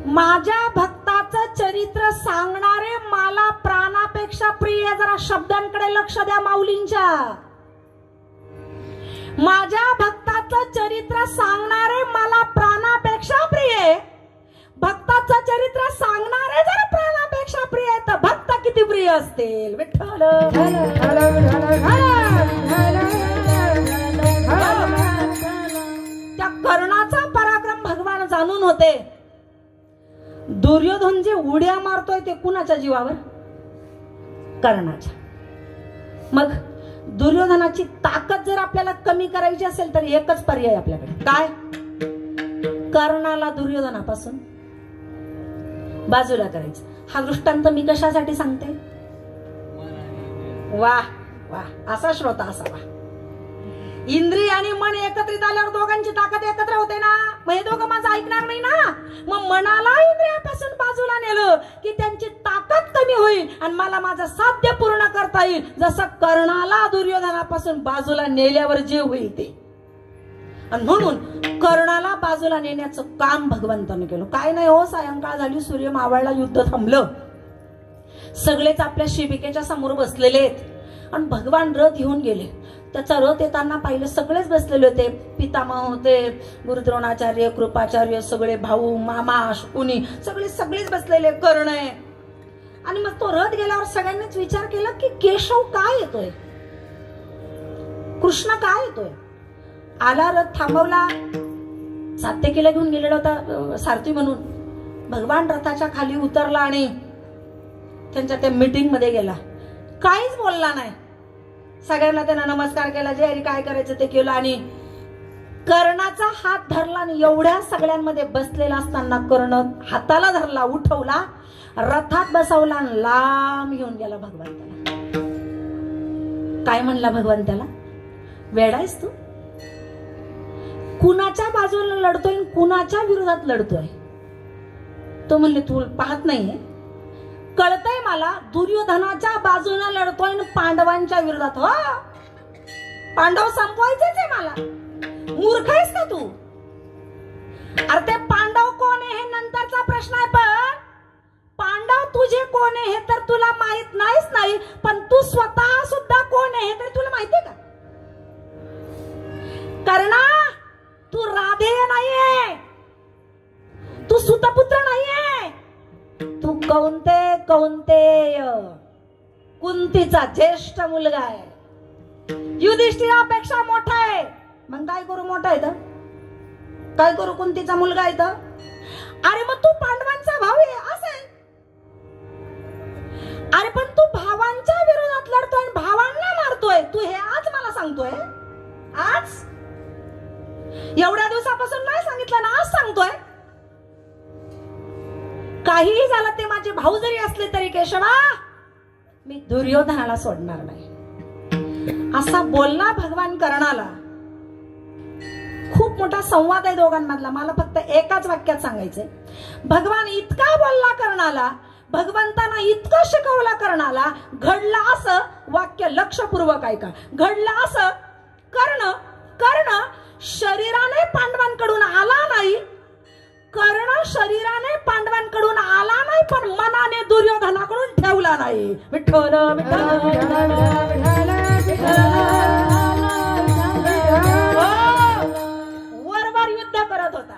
माझ्या भक्ताचं चरित्र सांगणारे मला प्राणापेक्षा प्रिय. जरा शब्दांकडे लक्ष द्या माऊलींच्या. माझ्या भक्ताचं चरित्र सांगणारे मला प्राणापेक्षा प्रिय. भक्ताचं चरित्र सांगणारे जर प्राणापेक्षा प्रिय तर भक्त किती प्रिय असतील विठ्ठल. त्या कर्णाचा पराक्रम भगवान जाणून होते. दुर्योधन जे उड्या मारतोय ते कुणाच्या जीवावर, कर्णाच्या. मग दुर्योधनाची ताकद जर आपल्याला कमी करायची असेल तर एकच पर्याय आपल्याकडे, काय, कर्णाला दुर्योधनापासून बाजूला करायचं. हा दृष्टांत मी कशासाठी सांगते. वाह वाह, असा श्रोता असावा. इंद्रिय आणि मन एकत्रित आल्यावर दोघांची ताकद एकत्र होते ना. मग हे दोघं माझं ऐकणार नाही ना. मग मनाला इंद्रियापासून बाजूला नेलं की त्यांची ताकद कमी होईल आणि मला माझं साध्य पूर्ण करता येईल. जसं कर्णाला दुर्योधनापासून बाजूला नेल्यावर जे होईल ते. आणि म्हणून कर्णाला बाजूला नेण्याचं काम भगवंताने केलं. काय नाही हो, सायंकाळ झाली, सूर्य मावळला, युद्ध थांबलं, सगळेच आपल्या शिबिकेच्या समोर बसलेले आहेत आणि भगवान रथ घेऊन गेले. त्याचा रथ येताना पाहिलं, सगळेच बसलेले होते. पितामह होते, गुरुद्रोणाचार्य, कृपाचार्य, सगळे भाऊ, मामा, शकुनी, सगळेच बसलेले, कर्ण आहे. आणि मग तो रथ गेल्यावर सगळ्यांनीच विचार केला की केशव काय येतोय, कृष्ण काय येतोय. आला, रथ थांबवला, सात्यकीला घेऊन गेलेला होता सारथी म्हणून. भगवान रथाच्या खाली उतरला आणि त्यांच्या त्या मीटिंग मध्ये गेला. काहीच बोलला नाही. सगळ्यांना त्यांना नमस्कार केला, जे हरी काय करायचं ते केलं आणि कर्णाचा हात धरला. आणि एवढ्या सगळ्यांमध्ये बसलेला असताना कर्ण हाताला धरला, उठवला, रथात बसवला आणि लांब घेऊन गेला भगवंताला. काय म्हणला भगवंताला, वेडायस तू, कुणाच्या बाजूला लढतोय, कुणाच्या विरोधात लढतोय. तो म्हणले तू पाहत नाहीये, कळतंय मला, दुर्योधनाच्या बाजूला लढतोय आणि पांडवांच्या विरोधात. हो, पांडव संपवायचेच आहे मला. मूर्ख आहेस का तू. अरे ते पांडव कोण आहे हे नंतरचा प्रश्न आहे, पण पांडव तुझे कोण आहे हे तर तुला माहित नाहीच नाही. पण तू स्वतः सुद्धा कोण आहे हे तर तुला माहितीये का. कर्णा, तू राधेय नाहीये, तू सुतपुत्र नाहीये, तू कौंतेय, कुंतीचा ज्येष्ठ मुलगा आहे, युधिष्ठिरापेक्षा मोठा आहे. मग काय करू, मोठा आहे तर काय करू, कुंतीचा मुलगा आहे तर. अरे मग तू पांडवांचा भाऊ आहे असं आहे. अरे पण तू भावांच्या विरोधात लढतोय, भावांना मारतोय. तू हे आज मला सांगतोय, आज एवढ्या दिवसापासून नाही सांगितलं ना, आज सांगतोय. काहीही झालं ते माझे भाऊ जरी असले तरी केशवा, मी दुर्योधनाला सोडणार नाही असा बोलला भगवान कर्णाला. खूप मोठा संवाद आहे दोघांमधला. मला फक्त एकाच वाक्यात सांगायचंय. भगवान इतका बोलला कर्णाला, भगवंताना इतकं शिकवलं कर्णाला. घडलं असं, वाक्य लक्षपूर्वक ऐका, घडलं असं, कर्ण शरीराने पांडवांकडून आला नाही, कर्ण शरीराने पांडवांकडून आला नाही, पण मनाने दुर्योधनाकडून ठेवला नाही. विठ्ठल वरवर युद्ध करत होता.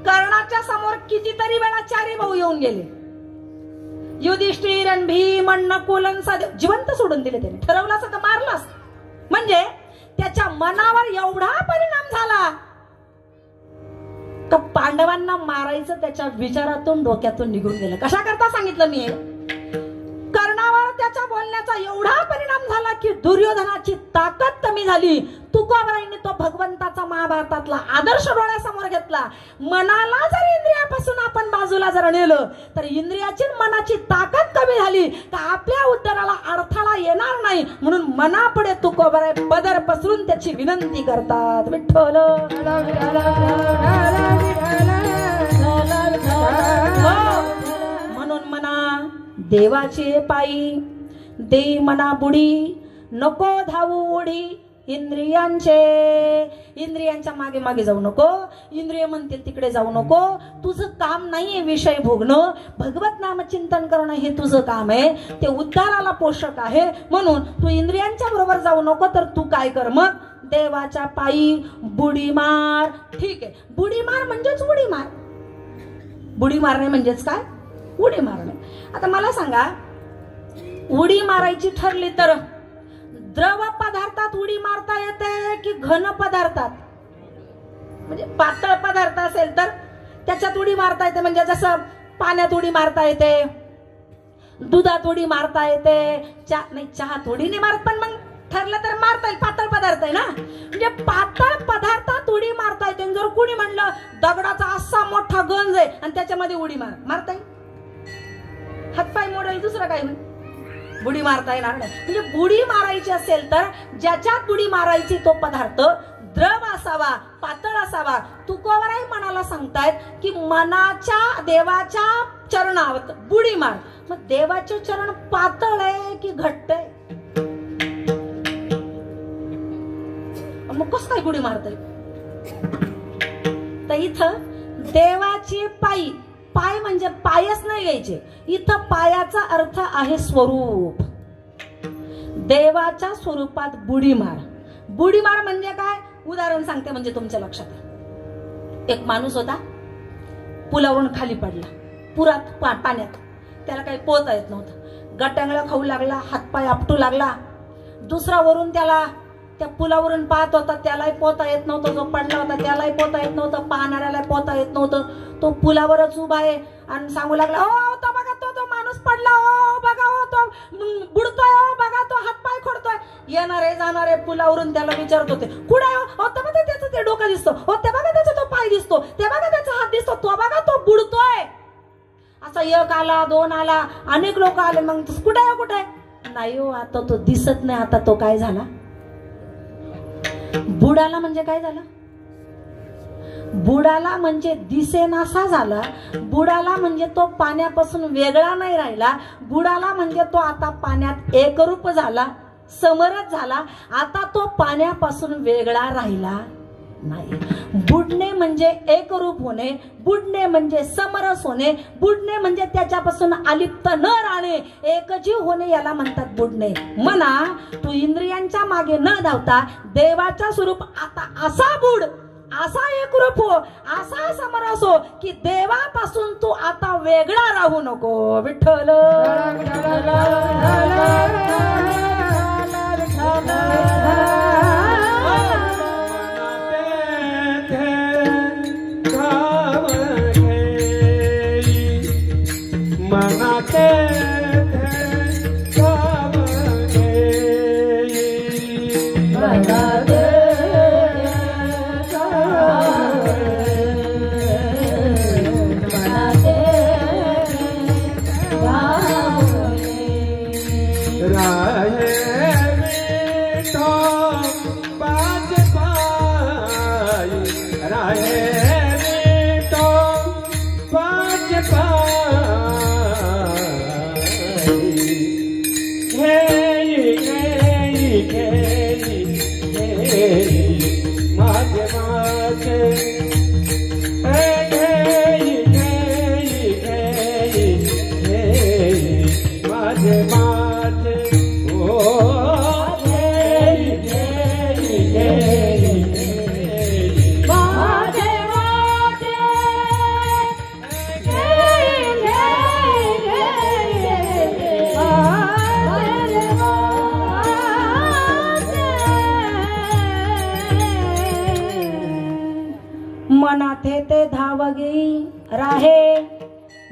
कर्णाच्या समोर कितीतरी वेळा चारी भाऊ येऊन गेले. युधिष्ठिर, भीम, नकुल, सहदेव जिवंत सोडून दिले. त्याने ठरवलं असं तर मारलास. म्हणजे त्याच्या मनावर एवढा परिणाम झाला तर पांडवांना मारायचं त्याच्या विचारातून डोक्यातून निघून गेलं. कशा करता सांगितलं मी? कर्णावर त्याच्या बोलण्याचा एवढा परिणाम झाला की दुर्योधनाची ताकद कमी झाली. तुकोबराईने तो भगवंताचा महाभारतातला आदर्श डोळ्यासमोर घेतला. मनाला जर इंद्रियापासून आपण बाजूला जर नेलं तर इंद्रियाची मनाची ताकद कमी झाली तर आपल्या उद्धाराला अडथळा येणार नाही. म्हणून मनापुढे तुकोबराई पदर पसरून त्याची विनंती करतात. विठ्ठल म्हणून म्हणा देवाचे पायी देई मना बुडी नको धावू उडी इंद्रियांच्या मागे मागे जाऊ नको. इंद्रिय म्हणतील तिकडे जाऊ नको. तुझं काम नाहीये विषय भोगणं. भगवत नाम चिंतन करणं हे तुझं काम आहे. ते उद्धाराला पोषक आहे. म्हणून तू इंद्रियांच्या बरोबर जाऊ नको. तर तू काय कर मग? देवाच्या पायी बुडी मार. ठीक आहे, बुडी मार म्हणजेच उडी मार. बुडी मारणे म्हणजेच काय? उडी मारणे. आता मला सांगा, उडी मारायची ठरली तर द्रव पदार्थात उडी मारता येते की घन पदार्थात? म्हणजे पातळ पदार्थ असेल तर त्याच्यात उडी मारता येते. म्हणजे जसं पाण्यात उडी मारता येते, दुधात उडी मारता येते. चहात उडी नाही मारत, पण मग ठरलं तर मारता येईल. पातळ पदार्थ आहे ना, म्हणजे पातळ पदार्थात उडी मारता येते. जर कुणी म्हणलं दगडाचा असा मोठा गंज आहे आणि त्याच्यामध्ये उडी मारता येईल. हातपाय मोडेल, दुसरं काय होईल? बुडी मारता येणार नाही. म्हणजे बुडी मारायची असेल तर ज्याच्यात बुडी मारायची तो पदार्थ द्रव असावा, पातळ असावा. तुकोबराई मनाला सांगतायत की मनाच्या देवाच्या चरणावर बुडी मार. मग देवाचे चरण पातळ आहे की घट्ट आहे? मग कस काय बुडी मारताय? तर इथं देवाची पायी, पाय म्हणजे पायच नाही घ्यायचे. इथं पायाचा अर्थ आहे स्वरूप. देवाच्या स्वरूपात बुडी मार. बुडी मार म्हणजे काय? उदाहरण सांगते म्हणजे तुमच्या लक्षात येईल. एक माणूस होता, पुलावरून खाली पडला पुरात पाण्यात. त्याला काही पोहता येत नव्हतं. गटांगळा खाऊ लागला, हातपाय आपटू लागला. दुसरा वरून त्याला त्या पुलावरून पाहत होता, त्यालाही पोहता येत नव्हतं. जो पडला होता त्यालाही पोहता येत नव्हतं, पाहणाऱ्याला पोहता येत नव्हतं. तो पुलावरच उभा आहे आणि सांगू लागला, ओ तो बघा, तो माणूस पडला, ओ बघा, ओ तो बुडतोय, ओ बघा, तो हातपाय खोडतोय. येणारे जाणारे पुलावरून त्याला विचारत होते, कुठे हो? ते बघा त्याचं ते डोकं दिसतो, हो ते बघा त्याचा तो पाय दिसतो, ते बघा त्याचा हात दिसतो, तो बघा तो बुडतोय. असा एक आला, दोन आला, अनेक लोक आले. मग कुठे आहे, कुठे? नाही हो, आता तो दिसत नाही. आता तो काय झाला? बुडाला. म्हणजे काय झालं? बुडाला म्हणजे दिसेनासा झाला. बुडाला म्हणजे तो पाण्यापासून वेगळा नाही राहिला. बुडाला म्हणजे तो आता पाण्यात एकरूप झाला, समरस झाला. आता तो पाण्यापासून वेगळा राहिला नाही. बुडणे म्हणजे एकरूप होणे, बुडणे म्हणजे समरस होणे, बुडणे म्हणजे त्याच्यापासून अलिप्त न राहणे, एकजीव होणे, याला म्हणतात बुडणे. म्हणा तू इंद्रियांच्या मागे न धावता देवाच्या स्वरूप आता असा बुड, असा एकरूप हो, असा समरस हो की देवापासून तू आता वेगळा राहू नको. विठ्ठल अनाथे ते धावगी राहे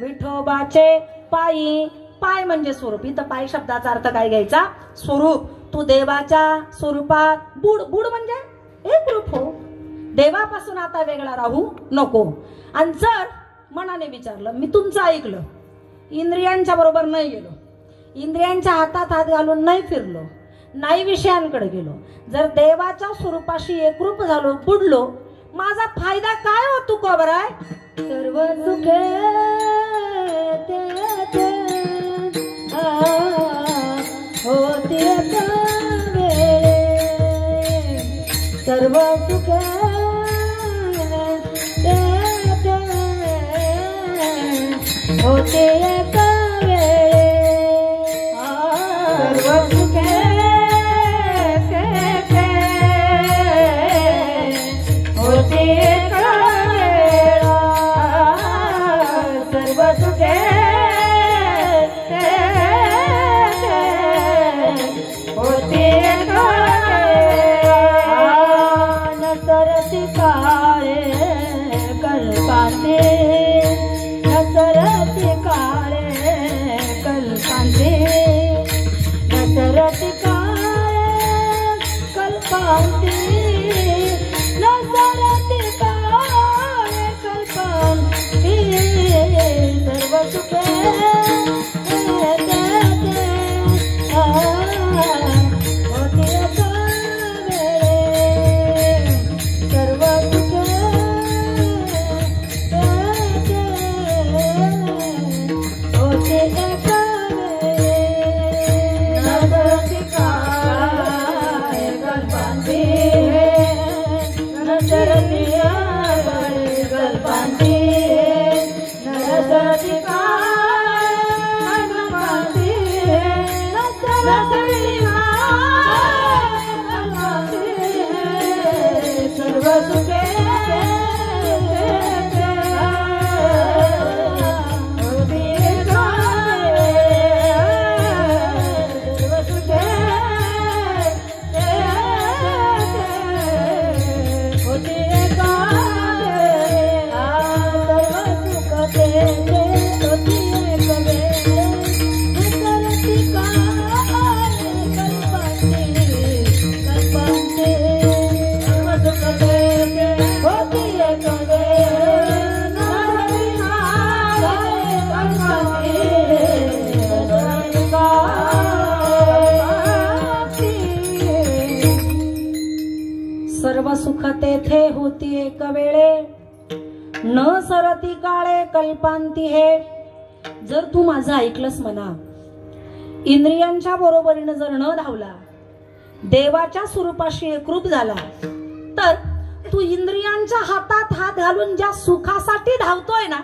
विठोबाचे पायी. पाय म्हणजे स्वरूप. इथं पाय शब्दाचा अर्थ काय घ्यायचा? स्वरूप. तू देवाच्या स्वरूपात बुड. बुड म्हणजे एक रूप हो. देवापासून आता वेगळा राहू नको. आणि जर मनाने विचारलं, मी तुमचं ऐकलं, इंद्रियांच्या बरोबर नाही गेलो, इंद्रियांच्या हातात हात घालून नाही फिरलो, नाही विषयांकडे गेलो, जर देवाच्या स्वरूपाशी एकरूप झालो, बुडलो, माझा फायदा काय हो तू खबर आहे? सर्व सुखे ते होती वेळे, सर्व सुखे ते होते वेळे, सर्व सुखे होते वेळा, सर्व सुखे होते नसरती काळे कल्पांते, नसरती काळे कल्पांते, नसरती काळे कल्पांते, नसरती काळे कल्पांते, सर्व सुखे सर्व सुख तेथे होती एक वेळे, न सरती काळे कल्पांती हे. जर तू माझं ऐकलंस म्हणा, इंद्रियांच्या बरोबरीनं जर न धावला, देवाच्या स्वरूपाशी एकरूप झाला, तर तू इंद्रियांच्या हातात हात घालून ज्या सुखासाठी धावतोय ना,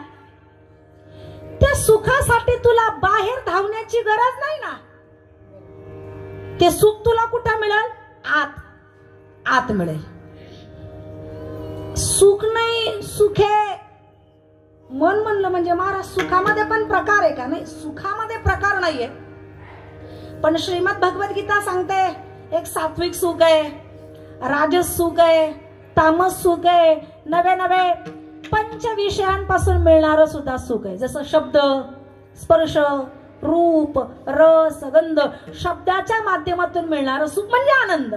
त्या सुखासाठी तुला बाहेर धावण्याची गरज नाही ना. ते सुख तुला कुठं मिळेल? आत आत मिळेल. सुख नाही सुखे. मन म्हणलं म्हणजे महाराज सुखामध्ये पण प्रकार आहे का? नाही, सुखामध्ये प्रकार नाहीये. पण श्रीमद भगवद्गीता सांगते एक सात्विक सुख आहे, राजस सुख आहे, तामस सुख आहे, नवे नवे पंच विषयांपासून मिळणारं सुद्धा सुख आहे. जसं शब्द, स्पर्श, रूप, रस, गंध. शब्दाच्या माध्यमातून मिळणारं सुख म्हणजे आनंद,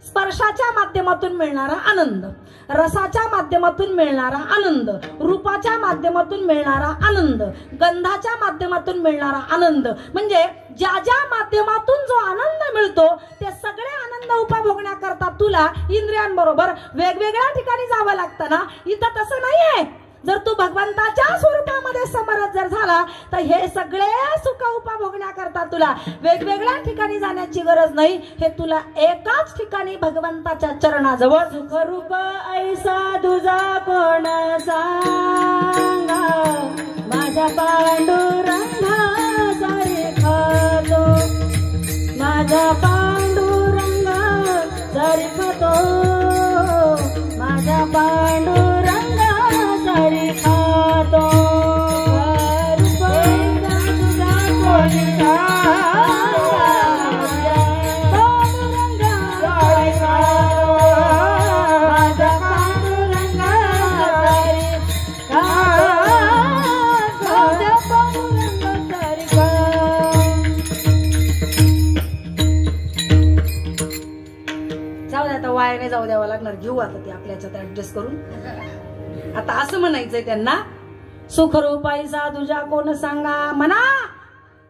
स्पर्शाच्या माध्यमातून मिळणारा आनंद, रसाच्या माध्यमातून मिळणारा आनंद, रूपाच्या माध्यमातून मिळणारा आनंद, गंधाच्या माध्यमातून मिळणारा आनंद. म्हणजे ज्या ज्या माध्यमातून जो आनंद मिळतो ते सगळे आनंद उपभोगण्याकरता तुला इंद्रियांबरोबर वेगवेगळ्या ठिकाणी जावं लागतं ना. इथं तसं नाहीये. जर तू भगवंताच्या स्वरूपामध्ये समर्थ जर झाला तर हे सगळे सुख उपभोगण्याकरता तुला वेगवेगळ्या ठिकाणी जाण्याची गरज नाही. हे तुला एकाच ठिकाणी भगवंताच्या चरणाजवळ. सुखरूप ऐसा तुझा कोण सांगा, माझ्या पांडुरंगा सारखा तो, माझ्या पांडुरंगा सारखा तो, माझ्या पांडुरंगा सारखा तो. जाऊ दे आता, वायाने जाऊ द्यावं लागणार, घेऊ आता ते आपल्या याच्यात ऍडजस्ट करून. आता असं म्हणायचंय त्यांना, सुखरूप ऐसा तुझ्या कोण सांगा, म्हणा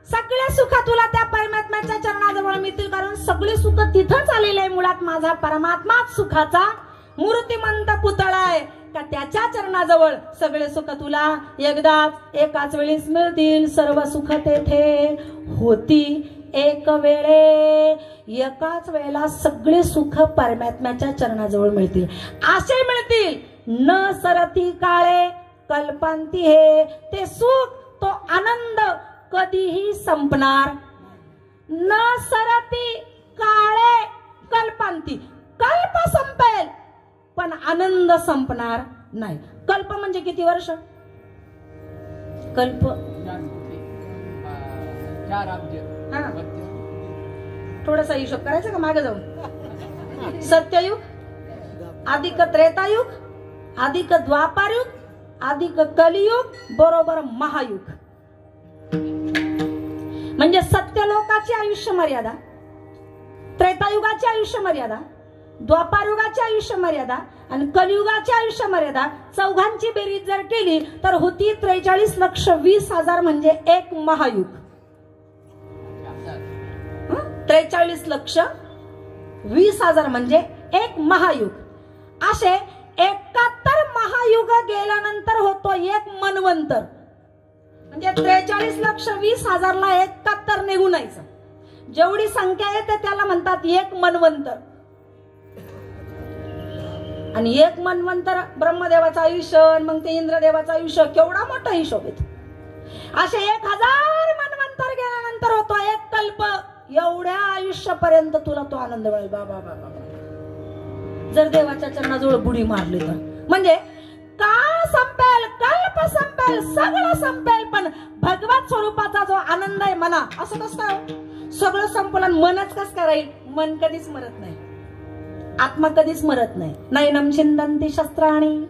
सगळे सुख तुला त्या परमात्म्याच्या चरणाजवळ मिळतील, कारण सगळे सुख तिथंच आलेले आहे. मुळात माझा परमात्माच सुखाचा मूर्तिमंत पुतळा आहे का त्याच्या चरणाजवळ सगळे सुख तुला एकदाच एकाच वेळीस मिळतील. सर्व सुख तेथे होती एक वेळे, एकाच वेळेला सगळे सुख परमात्म्याच्या चरणाजवळ मिळतील. असे मिळतील न सरती काळे कल्पांती हे, ते सुख तो आनंद कधीही संपणार न सरती काळे कल्पांती. कल्प संपेल पण आनंद संपणार नाही. कल्प म्हणजे किती वर्ष? कल्प थोडासा हिशोब करायचा का मागे जाऊन? सत्ययुग अधिक त्रेतायुग अधिक द्वापारयुग अधिक कलियुग बरोबर महायुग. म्हणजे सत्यलोकाची आयुष्य मर्यादा, त्रेतायुगाची आयुष्य मर्यादा, द्वापारयुगाची आयुष्य मर्यादा आणि कलियुगाची आयुष्य मर्यादा, चौघांची बेरीज जर केली तर होती 43,20,000 म्हणजे एक महायुग. 43,20,000 म्हणजे एक महायुग. असे 71 महायुग गेल्यानंतर होतो एक मनवंतर. म्हणजे 43,20,000 ला 71 निघून यायचं. जेवढी संख्या येते त्याला म्हणतात एक मनवंतर. आणि एक मनवंतर ब्रह्मदेवाचं आयुष्य, मग ते इंद्रदेवाचं आयुष्य, केवढा मोठा हिशोब येतो. असे 1000 मनवंतर गेल्यानंतर होतो एक कल्प. एवढ्या आयुष्यापर्यंत तुला तो आनंद मिळेल. बाबा बाबा जर देवाच्या चरणाजवळ बुडी मारली तर. म्हणजे काळ संपेल, कल्प संपेल, सगळं संपेल, पण भगवत स्वरूपाचा जो आनंद आहे मना, असं कसं काय? सगळं संपलं मनच कस काय राहील? मन कधीच मरत नाही, आत्मा कधीच मरत नाही. नैनम छिंदंती शस्त्राणी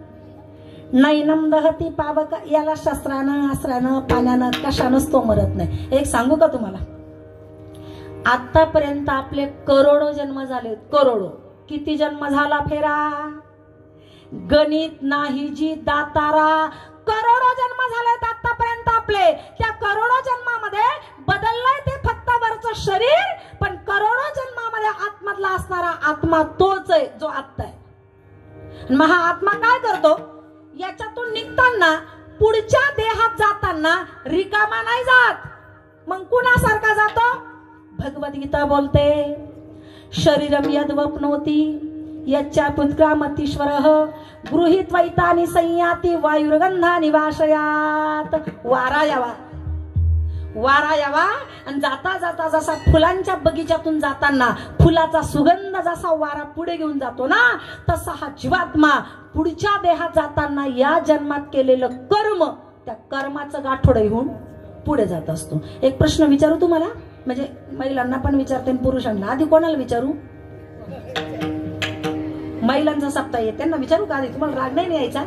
नैनम दहती पावक. याला शस्त्रानं अस्त्रानं पाण्यानं कशानंच तो मरत नाही. एक सांगू का तुम्हाला, आतापर्यंत आपले करोडो जन्म झाले. करोडो. किती जन्म झाला फेरा? गणित नाही जी दातारा. करोडो जन्म झालेत आतापर्यंत आपले. त्या करोडो जन्मामध्ये बदललाय ते फक्त वरचं शरीर, पण करोडो जन्मामध्ये आतमधला असणारा आत्मा तोच आहे जो आत्ता आहे. मग हा आत्मा काय करतो? याच्यातून निघताना पुढच्या देहात जाताना रिकामा नाही जात. मग कुणासारखा जातो? भगवद्गीता बोलते शरीरम यद्वप्नोति यच्चा पुत्क्रामतीश्वरः गृहीत वैतानि संयाति वायुर्गंधा निवाशयात. वारा यावा, वारा यावा. आणि जाता जाता जसा फुलांच्या बगीच्यातून जाताना फुलाचा सुगंध जसा वारा पुढे घेऊन जातो ना, तसा हा जीवात्मा पुढच्या देहात जाताना या जन्मात केलेलं कर्म, त्या कर्माचं गाठोडं घेऊन पुढे जात असतो. एक प्रश्न विचारू तुम्हाला, म्हणजे महिलांना पण विचारते पुरुषांना. आधी कोणाला विचारू? महिलांचा सप्ताह आहे त्यांना विचारू का आधी? तुम्हाला राग नाही यायचा?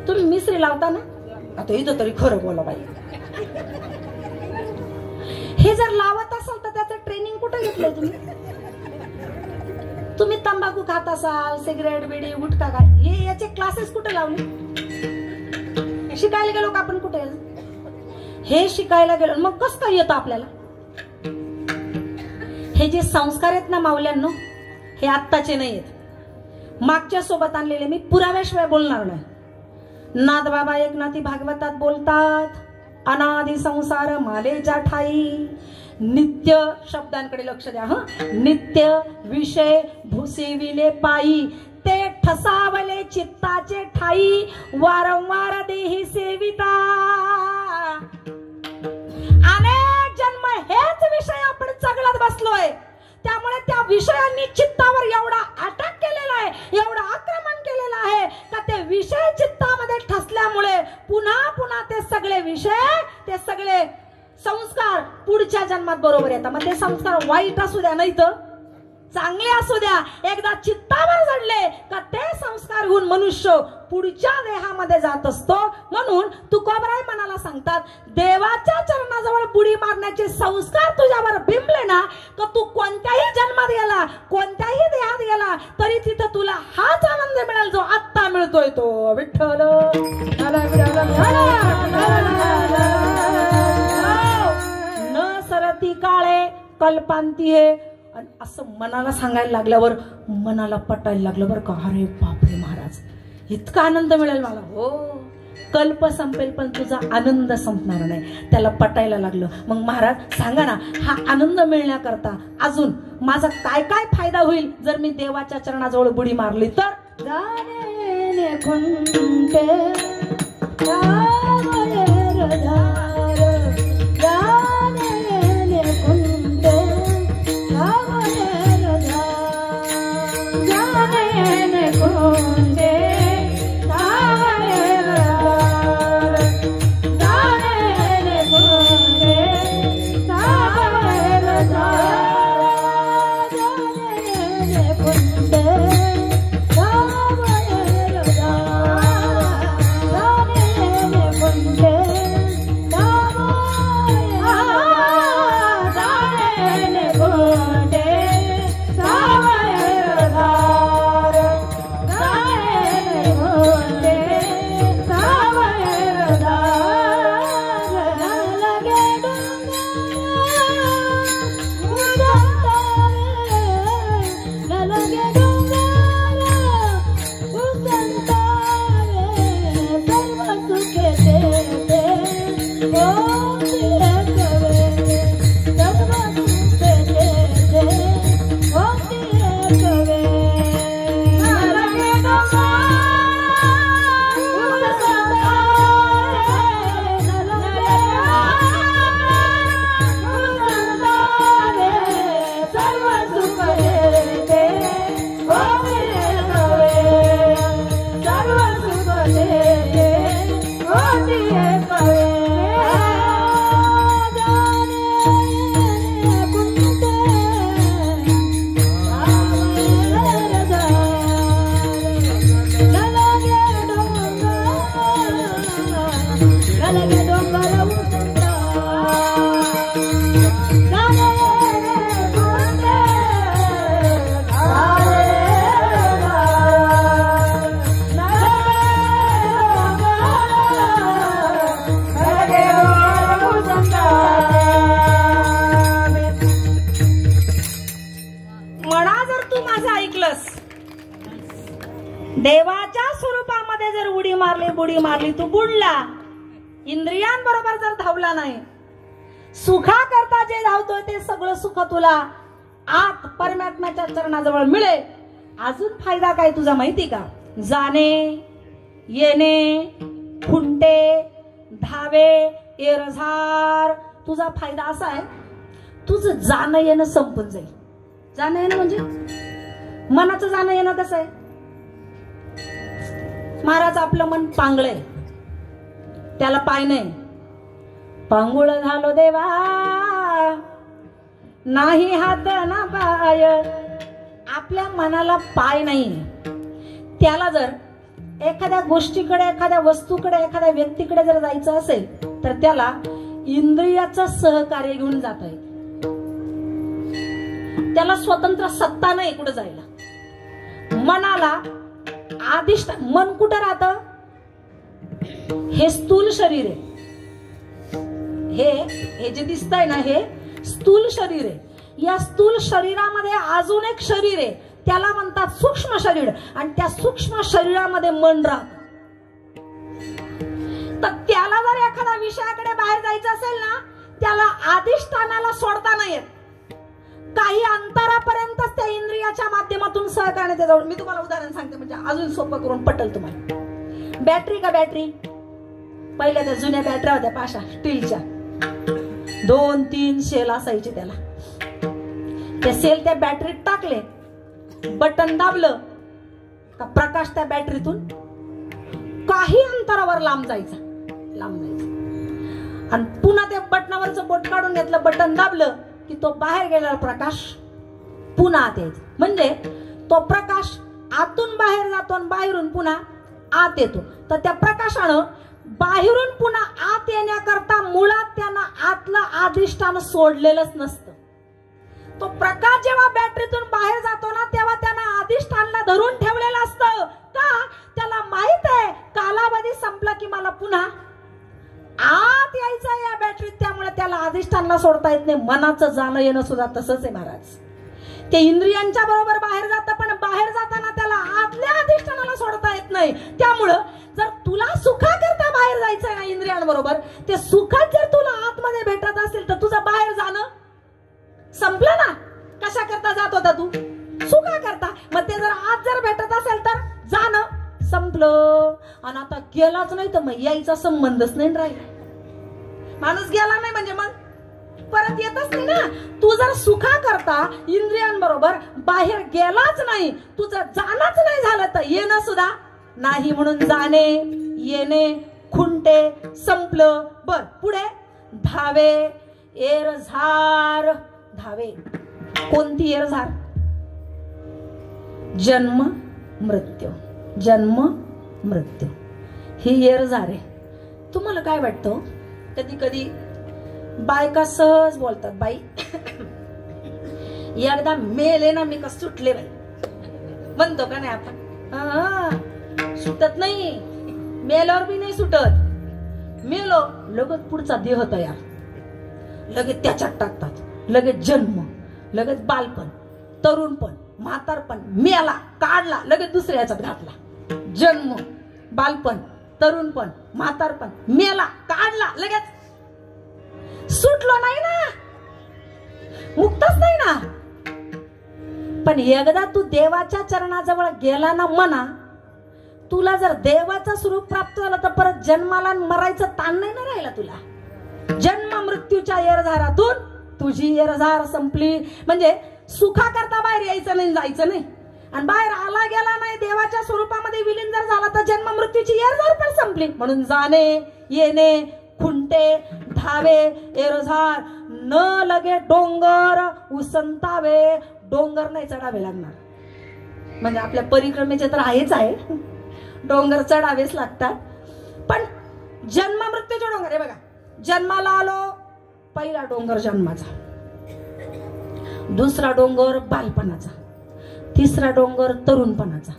तुम्ही मिसरी लावता ना, आता इथं तरी खरं बोला बाई. हे जर लावत असाल तर त्याचं ट्रेनिंग कुठे घेतलंय तुम्ही? तुम्ही तंबाखू खात असाल, सिगरेट बिडी गुटखा काय, हे याचे क्लासेस कुठे लावले? शिकायला गेलो का आपण कुठे? हे शिकायला गेलो मग कसं काय येतं आपल्याला? हे जे संस्कार आहेत ना माऊल्यांनो, हे आत्ताचे नाही आहेत, मागच्या सोबत आणलेले. मी पुराव्याशिवाय बोलणार नाही. नाथबाबा एकनाथी भागवतात बोलतात, अनादि संसार मालेच्या ठाई नित्य, शब्दांकडे लक्ष द्या हं, नित्य विषय भूसेविले पायी ते ठसावले चित्ताचे ठाई वारंवार देही सेविता. अनेक जन्म हेच विषय आपण चगळत बसलोय. त्यामुळे त्या विषयांनी चित्तावर एवढा अटॅक केलेला आहे, एवढा आक्रमण केलेलं आहे का ते विषय चित्तामध्ये ठसल्यामुळे पुन्हा पुन्हा ते सगळे विषय, ते सगळे संस्कार पुढच्या जन्मात बरोबर येतात. मग ते संस्कार वाईट असू द्या नाही तर चांगले असू द्या, एकदा चित्तावर चढले का ते संस्कार घेऊन मनुष्य पुढच्या देहामध्ये जात असतो. म्हणून तुकोबराय मनाला सांगतात, देवाच्या चरणाजवळ बुडी मारण्याचे संस्कार तुझ्यावर बिंबले ना, का तू कोणत्याही जन्मात गेला, कोणत्याही देहात गेला, तरी तिथं तुला हाच आनंद मिळेल जो आत्ता मिळतोय तो विठ्ठल. न सरती काळे कल्पांती हे. असं मनाला सांगायला लागल्यावर मनाला पटायला लागलं बरं का, अरे बापरे महाराज, इतका आनंद मिळेल मला. हो, कल्प संपेल पण तुझा आनंद संपणार नाही. त्याला पटायला लागलं. मग महाराज सांगा ना, हा आनंद मिळण्याकरता अजून माझा काय काय फायदा होईल जर मी देवाच्या चरणाजवळ बुडी मारली तर? जाने खुंटे जाने खुंटे देवाच्या स्वरूपामध्ये जर बुडी मारली तू बुडला. इंद्रियांबरोबर जर धावला नाही, सुखा करता जे धावतोय ते सगळं सुख तुला आत परमात्म्याच्या चरणाजवळ मिळेल. अजून फायदा काय तुझा माहिती का? जाणे येणे खुंटे धावे एरझार. तुझा फायदा असा आहे, तुझं जाणं येणं संपून जाईल. जाणं येणं म्हणजे मनाचं जाणं येणं कसं आहे? महाराज आपलं मन पांगळय, त्याला पाय नाही. पांगुळ झालो देवा, नाही हात ना पाय. आपल्या मनाला पाय नाही. त्याला जर एखाद्या गोष्टीकडे, एखाद्या वस्तूकडे, एखाद्या व्यक्तीकडे जर जायचं असेल तर त्याला इंद्रियाचं सहकार्य घेऊन जाता येईल. त्याला स्वतंत्र सत्ता नाही कुठे जायला. मनाला आदिष्ट मन कुठं राहतं? हे स्थूल शरीर आहे. हे जे दिसतंय ना, हे स्थूल शरीर आहे. या स्थूल शरीरामध्ये अजून एक शरीर आहे, त्याला म्हणतात सूक्ष्म शरीर. आणि त्या सूक्ष्म शरीरामध्ये मन राहत. तर त्याला जर एखाद्या विषयाकडे बाहेर जायचं असेल ना, त्याला अधिष्ठानाला सोडता नाही येत. काही अंतरापर्यंतच त्या इंद्रियाच्या माध्यमातून सहकार्य जवळ. मी तुम्हाला उदाहरण सांगते म्हणजे अजून सोपं करून पटेल तुम्हाला. बॅटरी का बॅटरी, पहिल्या त्या जुन्या बॅटऱ्या होत्या पाशा स्टीलच्या, 2-3 सेल असायचे त्याला. ते सेल त्या बॅटरीत टाकले, बटन दाबलं का प्रकाश त्या बॅटरीतून काही अंतरावर लांब जायचा. आणि पुन्हा त्या बटनावरचं बोट काढून घेतलं, बटन दाबलं की तो बाहेर गेलेला प्रकाश पुन्हा आत यायचं. म्हणजे तो प्रकाश आतून बाहेर जातो आणि बाहेरून पुन्हा आत येतो. तर त्या प्रकाशानं बाहेरून पुन्हा आत येण्याकरता मुळात त्यानं आतलं अधिष्ठान सोडलेलंच नसतं. तो प्रकाश जेव्हा बॅटरीतून बाहेर जातो ना तेव्हा त्यानं अधिष्ठानला धरून ठेवलेलं असतं. का? त्याला माहित आहे कालावधी संपला की मला पुन्हा आत यायचं या बॅटरीत. त्यामुळे त्याला अधिष्ठानला सोडता येत नाही. मनाचं जाणं येणं सुद्धा तसंच आहे महाराज. ते इंद्रियांच्या बरोबर बाहेर जातं पण बाहेर जाताना त्याला आतल्या अधिष्ठानाला सोडता येत नाही. त्यामुळं जर तुला सुखाकरता बाहेर जायचंय ना इंद्रियांबरोबर, ते सुखात जर तुला आतमध्ये भेटत असेल तर तुझं बाहेर जाणं संपलं ना. कशा करता जात होता तू? सुखा करता. मग ते जर आत जर भेटत असेल तर जाणं संपलं. आणि आता गेलाच नाही तर मग यायचा संबंधच नाही राहिला. माणूस गेला नाही म्हणजे मग परत येतच नाही ना. तू जर सुखा करता इंद्रियांबरोबर बाहेर गेलाच नाही, तुझं जाणंच नाही झालं तर येणं सुद्धा नाही. म्हणून जाणे येणे खुंटे संपलं. बर पुढे धावे एरझार. धावे कोणती एरझार? जन्म मृत्यू. जन्म मृत्यू ही एरझार आहे. तुम्हाला काय वाटतं? कधी कधी बायका सहज बोलतात, बाई एकदा मेले ना मी का सुटले बाई, म्हणतो का नाही आपण? सुटत नाही. मेल्यावर बी नाही सुटत. मेलो लगेच पुढचा देह तयार, लगेच त्याच्यात टाकतात. लगेच जन्म, लगेच बालपण, तरुणपण, म्हातारपण, मेला काढला लगेच दुसऱ्या याच्यात घातला. जन्म, बालपण, तरुणपण, म्हातारपण, मेला काढला लगेच. सुटलो नाही ना, मुक्तच नाही ना. पण एकदा तू देवाच्या चरणाजवळ गेला ना मना, तुला जर देवाचं स्वरूप प्राप्त झालं तर परत जन्माला मरायचं ताण नाही ना राहिला तुला. जन्म मृत्यूच्या एरझारातून तुझी एरझार संपली. म्हणजे सुखा करता बाहेर यायचं नाही, जायचं नाही. आणि बाहेर आला गेला नाही, देवाच्या स्वरूपामध्ये विलीन जर झाला तर जन्म मृत्यूची एरझार पण संपली. म्हणून जाणे येणे खुंटे धावे एरझार न लगे डोंगर उसंतावे. डोंगर नाही चढावे लागणार. म्हणजे आपल्या परिक्रमेचे तर आहेच आहे, डोंगर चढावेच लागतात. पण जन्म मृत्यूचे डोंगर आहे बघा. जन्माला आलो, पहिला डोंगर जन्माचा, दुसरा डोंगर बालपणाचा, तिसरा डोंगर तरुणपणाचा,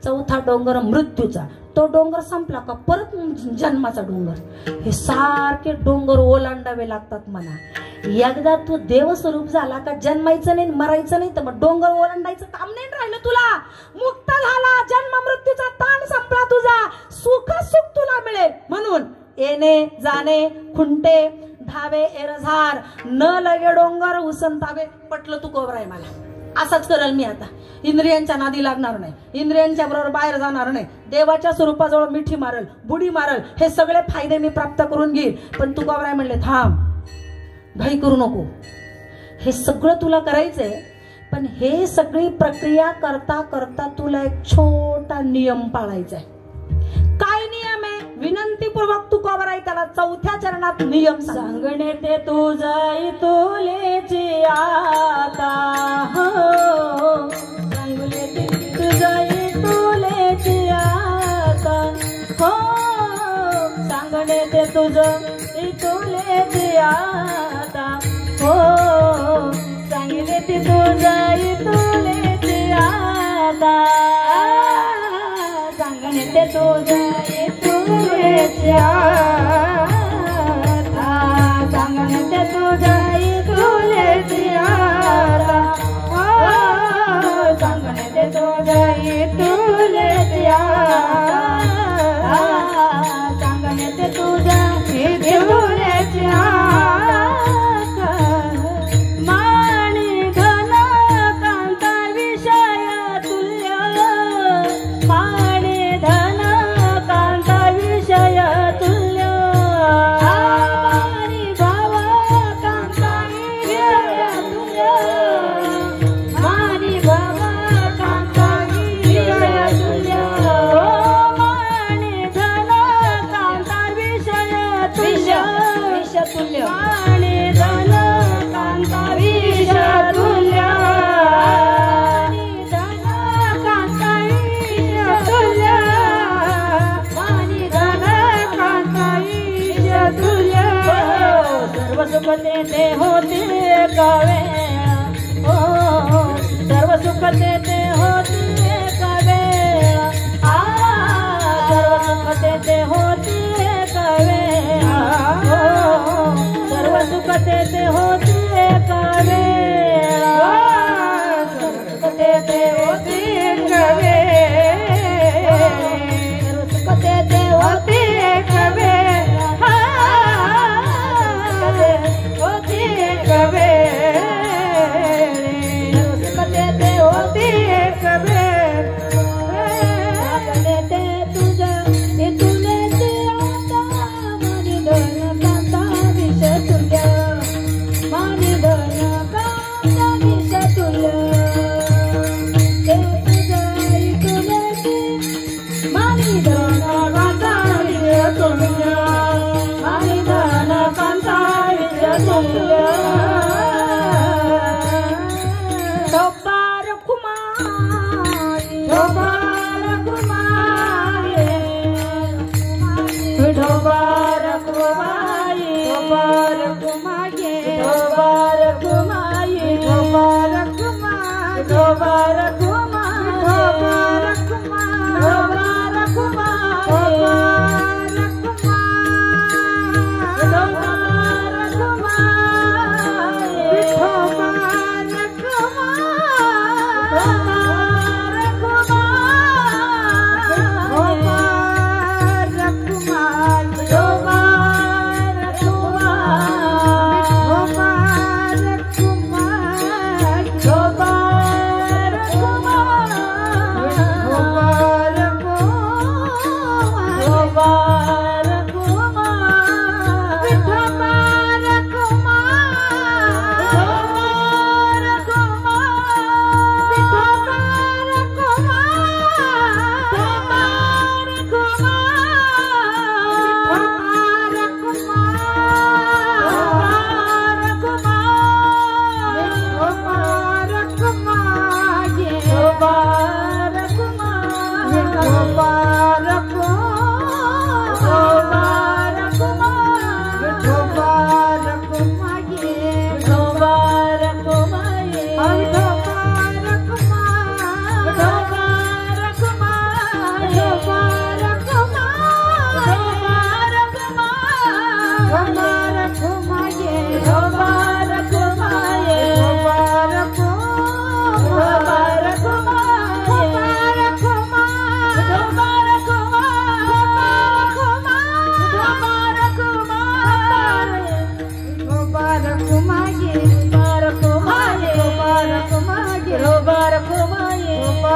चौथा डोंगर मृत्यूचा. तो डोंगर संपला का परत जन्माचा डोंगर. हे सारखे डोंगर ओलांडावे लागतात म्हणा. एकदा तू देवस्वरूप झाला का जन्मायचं नाही मरायचं नाही तर मग डोंगर ओलांडायचं काम नाही राहिलं तुला. मुक्त झाला, जन्म मृत्यूचा ताण संपला तुझा, सुख सुख तुला मिळेल. म्हणून येणे जाणे खुंटे धावे एरझार न लगे डोंगर उसंतावे. पटलं तू कोबराय मला. असंच करेल मी आता. इंद्रियांच्या नादी लागणार नाही, इंद्रियांच्या बरोबर बाहेर जाणार नाही, देवाच्या स्वरूपाजवळ मिठी मारल, बुडी मारल. हे सगळे फायदे मी प्राप्त करून घेईल. पण तू कोबराय म्हणले थांब, घाई करू नको. हे सगळं तुला करायचंय. पण हे सगळी प्रक्रिया करता करता तुला एक छोटा नियम पाळायचा आहे. काय नियम आहे? विनंतीपूर्वक तू कोबराय त्याला चौथ्या चरणात नियम सांगणे ते तुझाई तुलेची आता. हो सांगणे ते तुझाई तुलेची आता. हो सांगणे ते तुझं तुलेची आता. हो सांगणे ते तुझाई तुलेची आता. सांगणे ते तुझाई तुलेची आता. सांगणे ते तुझाई तुलेची आता. सांगणे ते तुझाई तुलेची आता. सांगणे ते तुझाई तुलेची आता. माणी धन कांता विषय तुल्य. माणी धन कांता विषय तुल्य. माणी भाव कांता विषय तुल्य. माणी भाव कांता विषय तुल्य.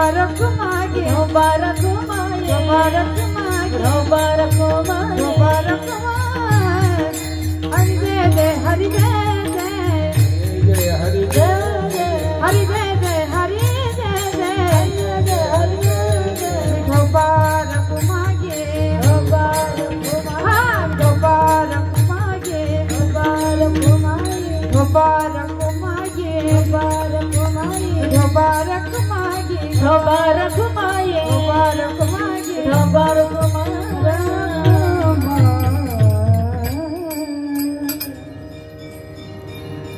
बारक मागे बारक माये बारक मागे बारक माये बारक मागे हरि जय जय हरि जय जय हरि जय हरि जय जय हरि जय जय हरि जय बारक मागे बारक मागे बारक माये बारक मागे बारक माये बारक मागे बारक माये बारक मागे बारक माये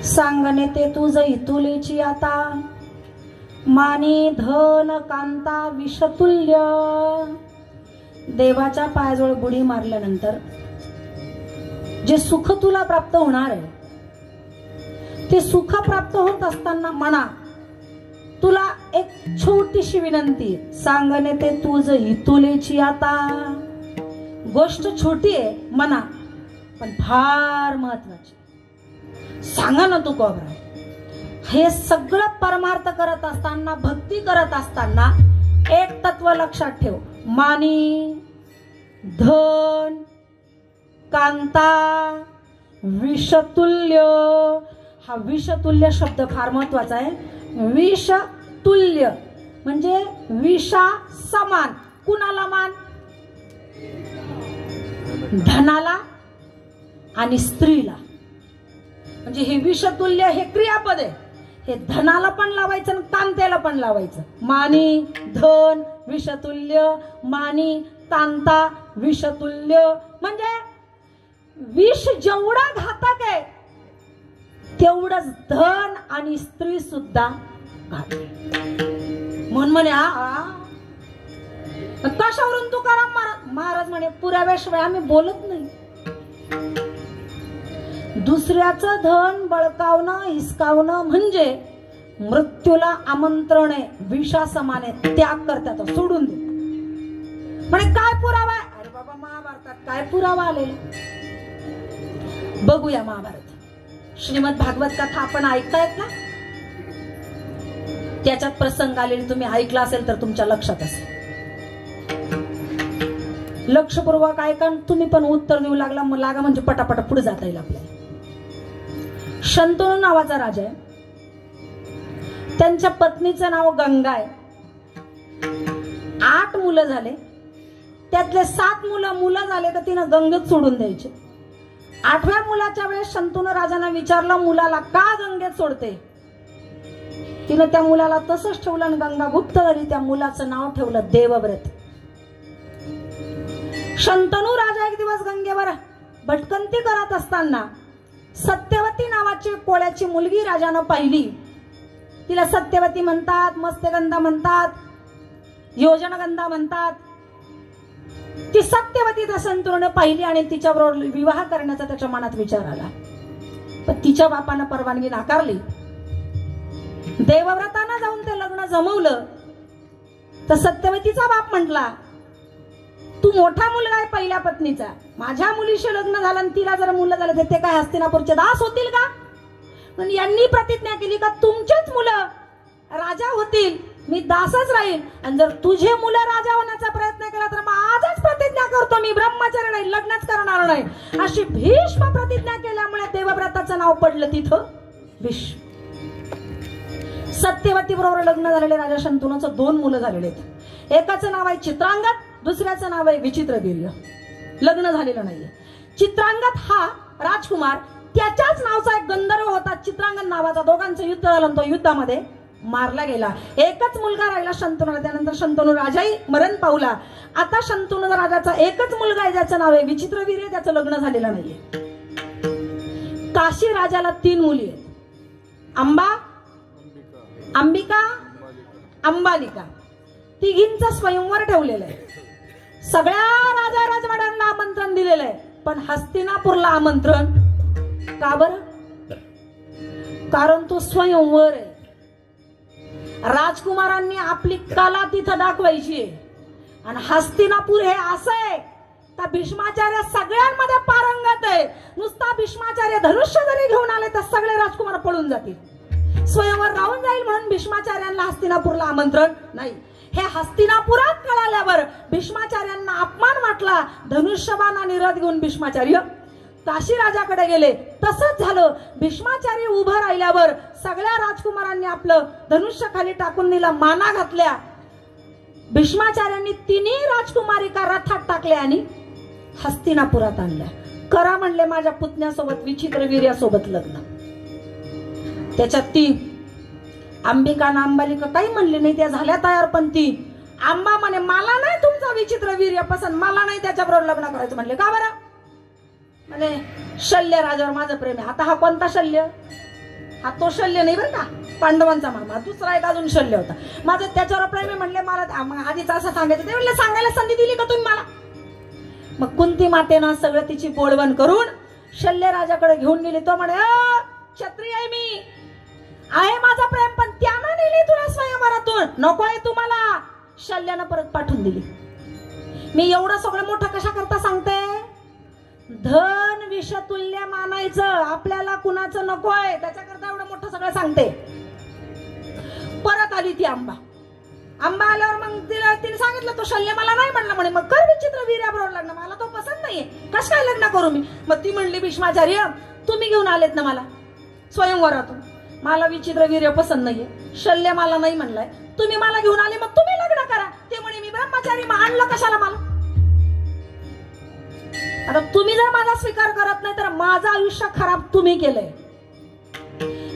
सांगणे ते तुझ इतुलेची आता मानी धन कांता विषतुल्य. देवाच्या पायाजवळ बुडी मारल्यानंतर जे सुख तुला प्राप्त होणार आहे ते सुख प्राप्त होत असताना म्हणा तुला एक छोटीशी विनंती आहे. सांगणे ते तुझ हितुलेची आता. गोष्ट छोटी आहे म्हणा पण फार महत्वाची. सांगा ना तू कोबरा. हे सगळं परमार्थ करत असताना भक्ती करत असताना एक तत्व लक्षात ठेव. मानी धन कांता विषतुल्य. हा विषतुल्य शब्द फार महत्वाचा आहे. विषतुल्य म्हणजे विषा समान. कुणाला मान? धनाला आणि स्त्रीला. म्हणजे हे विषतुल्य हे क्रियापद आहे. हे धनाला पण लावायचं आणि कांतेला पण लावायचं. मानी धन विषतुल्य मानी कांता विषतुल्य. म्हणजे विष जेवढा घातक आहे तेवढंच धन आणि स्त्री सुद्धा घातक. म्हणून म्हणे कशावरून तुकाराम महाराज म्हणे पुराव्याशिवाय आम्ही बोलत नाही. दुसऱ्याचं धन बळकावणं हिसकावणं म्हणजे मृत्यूला आमंत्रण आहे. विषा समान आहे. त्याग करतात सोडून दे. म्हणे काय पुरावा आहे? अरे बाबा महाभारतात काय पुरावा आलेला. बघूया महाभारत. श्रीमद भागवत कथा आपण ऐकतायत ना. त्याच्यात प्रसंग आलेले तुम्ही ऐकला असेल तर तुमच्या लक्षात असेल. लक्षपूर्वक ऐका. तुम्ही पण उत्तर देऊ लागला मग लागा म्हणजे पटापट पुढे जाता येईल आपल्याला. शंतनू नावाचा राजा आहे. त्यांच्या पत्नीचं नाव गंगा आहे. 8 मुलं झाले. त्यातले 7 मुलं झाले तर तिनं गंगेत सोडून द्यायचे. 8व्या मुलाच्या वेळेस शंतनू राजांना विचारलं मुलाला का गंगेत सोडते. तिनं त्या मुलाला तसंच ठेवलं आणि गंगा गुप्त झाली. त्या मुलाचं नाव ठेवलं देवव्रत. शंतनू राजा एक दिवस गंगेवर भटकंती करत असताना सत्यवती नावाची कोळ्याची मुलगी राजानं पाहिली. तिला सत्यवती म्हणतात, मत्स्यगंधा म्हणतात, योजनगंधा म्हणतात. ती सत्यवती त्या शंतनूने पाहिली आणि तिच्याबरोबर विवाह करण्याचा त्याच्या मनात विचार आला. पण तिच्या बापानं परवानगी नाकारली. देवव्रतानं जाऊन ते लग्न जमवलं तर सत्यवतीचा बाप म्हटला तू मोठा मुलगा आहे पहिल्या पत्नीचा. माझ्या मुलीशी लग्न झालं आणि तिला जर मुलं झालं तर ते काय हस्तिनापूरचे दास होतील का. पण यांनी प्रतिज्ञा केली का तुमचेच मुलं राजा होतील मी दासच राहील. आणि जर तुझे मुलं राजा होण्याचा प्रयत्न केला तर मग आजच प्रतिज्ञा करतो मी ब्रह्मचारी नाही लग्नच करणार नाही. अशी भीष्म प्रतिज्ञा केल्यामुळे देवव्रताचं नाव पडलं तिथं भीष्म. सत्यवती बरोबर लग्न झालेले राजा शंतनूचं 2 मुलं झालेले आहेत. एकाचं नाव आहे चित्रांगद दुसऱ्याचं नाव आहे विचित्रवीर्य. लग्न झालेलं नाहीये. चित्रांगद हा राजकुमार त्याच्याच नावाचा एक गंधर्व होता चित्रांगद नावाचा. दोघांचं युद्ध झालं तो युद्धामध्ये मारला गेला. एकच मुलगा राहिला शंतनूला. त्यानंतर शंतनू राजाही मरण पावला. आता शंतनू राजाचा एकच मुलगा आहे ज्याचं नाव आहे विचित्रवीर्य. त्याचं लग्न झालेलं नाहीये. काशी राजाला 3 मुली आहेत. अंबिका अंबालिका. तिघींचं स्वयंवर ठेवलेलं आहे. सगळ्या राजा राजवाड्यांना आमंत्रण दिलेलं आहे पण हस्तिनापूरला आमंत्रण का बरं. कारण तो स्वयंवर आहे. राजकुमारांनी आपली कला तिथं दाखवायची आहे. आणि हस्तिनापूर हे असं आहे का भीष्माचार्य सगळ्यांमध्ये पारंगत आहे. नुसता भीष्माचार्य धनुष्य जरी घेऊन आले तर सगळे राजकुमार पळून जातील. स्वयंवर राहून जाईल म्हणून भीष्माचार्यांना हस्तिनापूरला आमंत्रण नाही. हे हस्तिनापुरात कळाल्यावर भीष्माचार्यांना अपमान वाटला. धनुष्यबाण आणि रथ घेऊन भीष्माचार्य काशी राजाकडे गेले. तसंच झालं. भीष्माचार्य उभं राहिल्यावर सगळ्या राजकुमारांनी आपलं धनुष्य खाली टाकून दिलं, माना घातल्या. भीष्माचार्यांनी तिन्ही राजकुमारिका रथात टाकल्या आणि हस्तिनापुरात आणल्या. करा म्हणले माझ्या पुतण्यासोबत विचित्रवीर्यासोबत लग्न. त्याच्यात ती अंबिका ना अंबालिका काही म्हणली नाही, त्या झाल्या तयार. पण ती आंबा म्हणे मला नाही तुमचा विचित्रवीर्य पसंत, मला नाही त्याच्याबरोबर लग्न करायचं. म्हणले का बरं? म्हणे शल्य राजावर माझं प्रेम आहे. आता हा कोणता शल्य? हा तो शल्य नाही बरं का, पांडवांचा मामा. दुसरा एक अजून शल्य होता. माझं त्याच्यावर प्रेम आहे. म्हणले मला आधीच असं सांगायचं. ते म्हणले सांगायला संधी दिली का तुम्ही मला? मग कुंती मातेनं सगळं तिची बोलवण करून शल्य राजाकडे घेऊन गेली. तो म्हणे क्षत्रिय आहे मी, आहे माझा प्रेम, पण त्यानं नेली तुला स्वयंवरातून, नको आहे तुम्हाला. शल्यानं परत पाठवून दिली. मी एवढं सगळं मोठं कशा करता सांगते? धन विषतुल्य मानायचं, आपल्याला कुणाचं नको आहे त्याच्याकरता एवढं मोठं सगळं सांगते. परत आली ती आंबा. आंबा आल्यावर मग तिने सांगितलं तो शल्य मला नाही म्हणला. म्हणे मग कर विचित्रवीर्याबरोबर लग्न, मला तो पसंत नाहीये, कस काय लग्न करू मी? मग ती म्हणली भीष्माचार्य तुम्ही घेऊन आलेत ना मला स्वयंवरातून, मला विचित्रवीर्य पसंत नाहीये, शल्य मला नाही म्हणलाय, तुम्ही मला घेऊन आले, मग तुम्ही लग्न करा. ते म्हणे मी ब्रह्मचारी, मग आणलं कशाला मला? आता तुम्ही जर माझा स्वीकार करत नाही तर माझं आयुष्य खराब तुम्ही केलंय.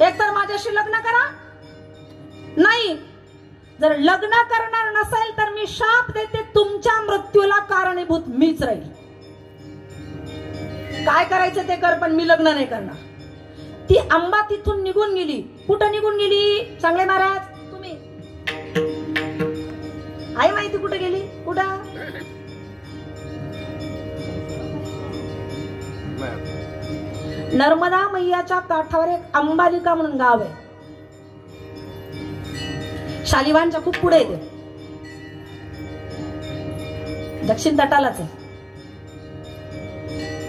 एकतर माझ्याशी लग्न करा, नाही जर लग्न करणार नसेल तर मी शाप देते, तुमच्या मृत्यूला कारणीभूत मीच राहील. काय करायचं ते कर, पण मी लग्न नाही करणार. ती आंबा तिथून निघून गेली. कुठं निघून गेली चांगले महाराज? तुम्ही आहे माहिती कुठे गेली? कुठं? नर्मदा मैयाच्या काठावर एक अंबालिका म्हणून गाव आहे. शालिवानच्या खूप पुढे येते, दक्षिण तटालाच आहे.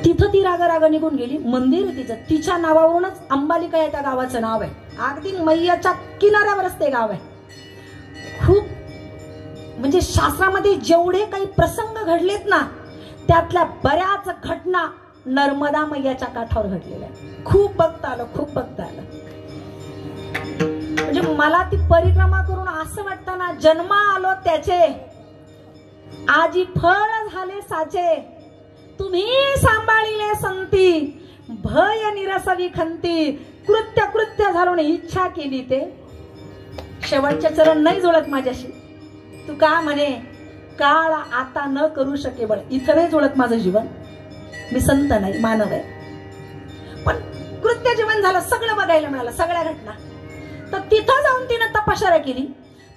तिथं ती राग निघून गेली. मंदिर आहे तिचं, तिच्या नावावरूनच अंबालिका या त्या गावाचं नाव आहे. अगदी मैयाच्या किनाऱ्यावरच ते गाव आहे. खूप म्हणजे शास्त्रामध्ये जेवढे काही प्रसंग घडलेत ना, त्यातल्या बऱ्याच घटना नर्मदा मैयाच्या काठावर घडलेल्या आहेत. खूप बघता आलं, खूप बघता आलं. म्हणजे मला ती परिक्रमा करून असं वाटतं ना, जन्मा आलो त्याचे आजी फळ झाले साचे, तुम्ही सांभाळिले संती, भय निरसवी खंती, कृत्य कृत्य झालो इच्छा केली ते. शेवटचे चरण नाही जुळत माझ्याशी. तू का म्हणे काळ आता न करू शके बळ, इथं नाही जुळत माझं जीवन. मी संत नाही, मानव आहे. पण कृत्य जीवन झालं, सगळं बघायला मिळालं, सगळ्या घटना. तर तिथं जाऊन तिनं तपश्चर्या केली.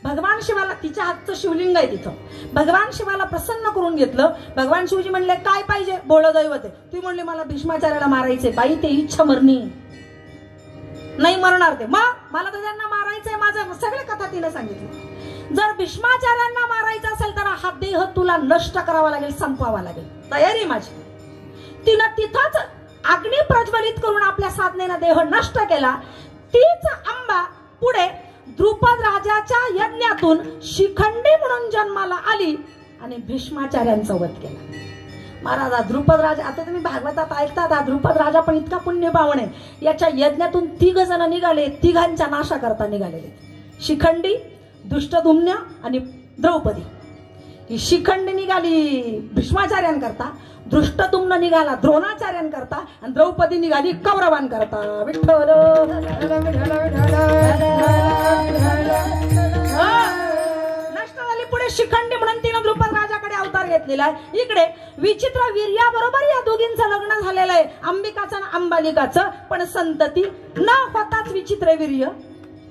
भगवान शिवाला, तिच्या हातचं शिवलिंग आहे तिथं, भगवान शिवाला प्रसन्न करून घेतलं. भगवान शिवजी म्हणले काय पाहिजे? भोळं दैवत आहे. ती म्हणली मला भीष्माचार्याला मारायचंय. बाई ते इच्छा मरणी, नाही मरणार ते. मग मला तर त्यांना मारायचंय, माझं सगळी कथा तिने सांगितली. जर भीष्माचार्यांना मारायचं असेल तर हा देह तुला नष्ट करावा लागेल, संपवावा लागेल, तयारी माझी. तिनं तिथंच अग्नी प्रज्वलित करून आपल्या साधनेनं देह नष्ट केला. तीच आंबा पुढे द्रुपद राजाच्या यज्ञातून शिखंडी म्हणून जन्माला आली आणि भीष्माचार्यांचा वध केला. महाराज द्रुपद राजा, आता तुम्ही भागवतात ऐकतात, द्रुपद राजा पण इतका पुण्यभावन आहे. याच्या यज्ञातून 3 जण निघाले, 3घांच्या नाशा करता निघालेले. शिखंडी, दुष्टदुम्न आणि द्रौपदी. ही शिखंडी निघाली भीष्माचार्यांकरता, दृष्टदुम्न निघाला द्रोणाचार्यांकरता आणि द्रौपदी निघाली कौरवांकरता. विठ्ठल नष्ट झाली. पुढे शिखंडी म्हणून तिनं द्रुपद राजाकडे अवतार घेतलेला आहे. इकडे विचित्र वीर्याबरोबर या दोघींचं लग्न झालेलं आहे, अंबिकाचं आणि अंबालिकाचं. पण संतती न होताच विचित्र वीर्य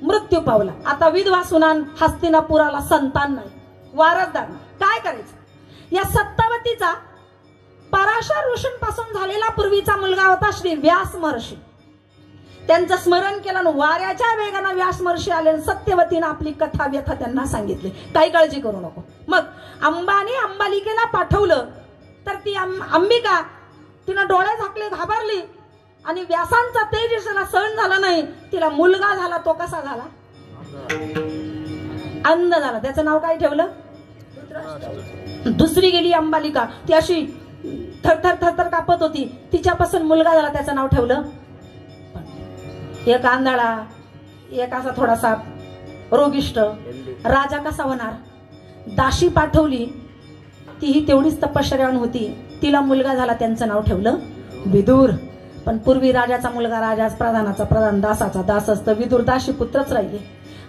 मृत्यू पावला. आता विधवा सुनान हस्तिनापुराला संतान नाही, वारसदार. काय करायचं? या सत्तावतीचा पराशर ऋषींपासून झालेला पूर्वीचा मुलगा होता श्री व्यास महर्षी. त्यांचं स्मरण केलं आणि वाऱ्याच्या वेगाने व्यास महर्षी आले. सत्यवतीनं आपली कथा व्यथा त्यांना सांगितली. काही काळजी करू नको. मग अंबाने अंबालिकेला पाठवलं तर ती अंबिका तिनं डोळे झाकले, घाबरली आणि व्यासांचा तेज तिला सहन झाला नाही. तिला मुलगा झाला. तो कसा झाला? अंध झाला. त्याचं नाव काय ठेवलं? दुसरी गेली अंबालिका, ती अशी थरथर थरथर कापत होती, तिच्यापासून मुलगा झाला, त्याचं नाव ठेवलं. एक आंधळा, एक असा थोडासा रोगिष्ट. राजा कसा होणार? दाशी पाठवली, तीही तेवढीच तपश्चर्यावान होती, तिला मुलगा झाला, त्यांचं नाव ठेवलं विदुर. पण पूर्वी राजाचा मुलगा राजा, प्रधानाचा प्रधान, दासाचा दास असतं. विदुर दाशी पुत्रच राहिले.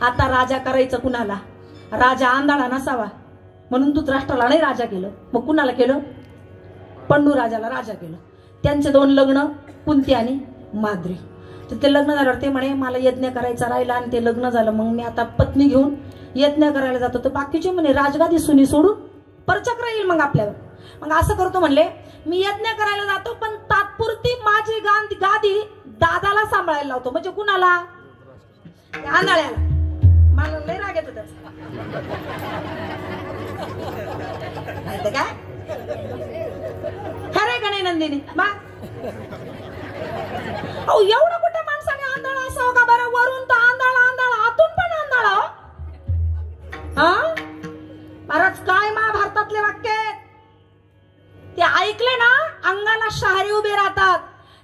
आता राजा करायचं कुणाला? राजा आंधळा नसावा म्हणून धृतराष्ट्राला नाही राजा केलं, मग कुणाला केलं? पंडू राजाला राजा केलं. त्यांचे 2 लग्न, कुंती आणि माद्री. तर ते लग्न झाल्यावर ते म्हणे मला यज्ञ करायचा राहिला, आणि ते लग्न झालं, मग मी आता पत्नी घेऊन यज्ञ करायला जातो. तर बाकीचे म्हणे राजगादी सुनी सोडून परचक्र येईल मग आपल्यावर. मग असं करतो म्हणले, मी यज्ञ करायला जातो, पण तात्पुरती माझी गादी दादाला सांभाळायला लावतो. म्हणजे कुणाला? आंधळ्याला. मला लय राग येतो त्याचा. माहिती काय खरे का नाही नंदिनी? एवढं कुठे माणसाने आंधळा असावं का बरं? वरून तर आंधळा आंधळा, आतून पण आंधळा. महाराज काय महाभारतातले वाक्य ते ऐकले ना, अंगाला शहारे उभे राहतात.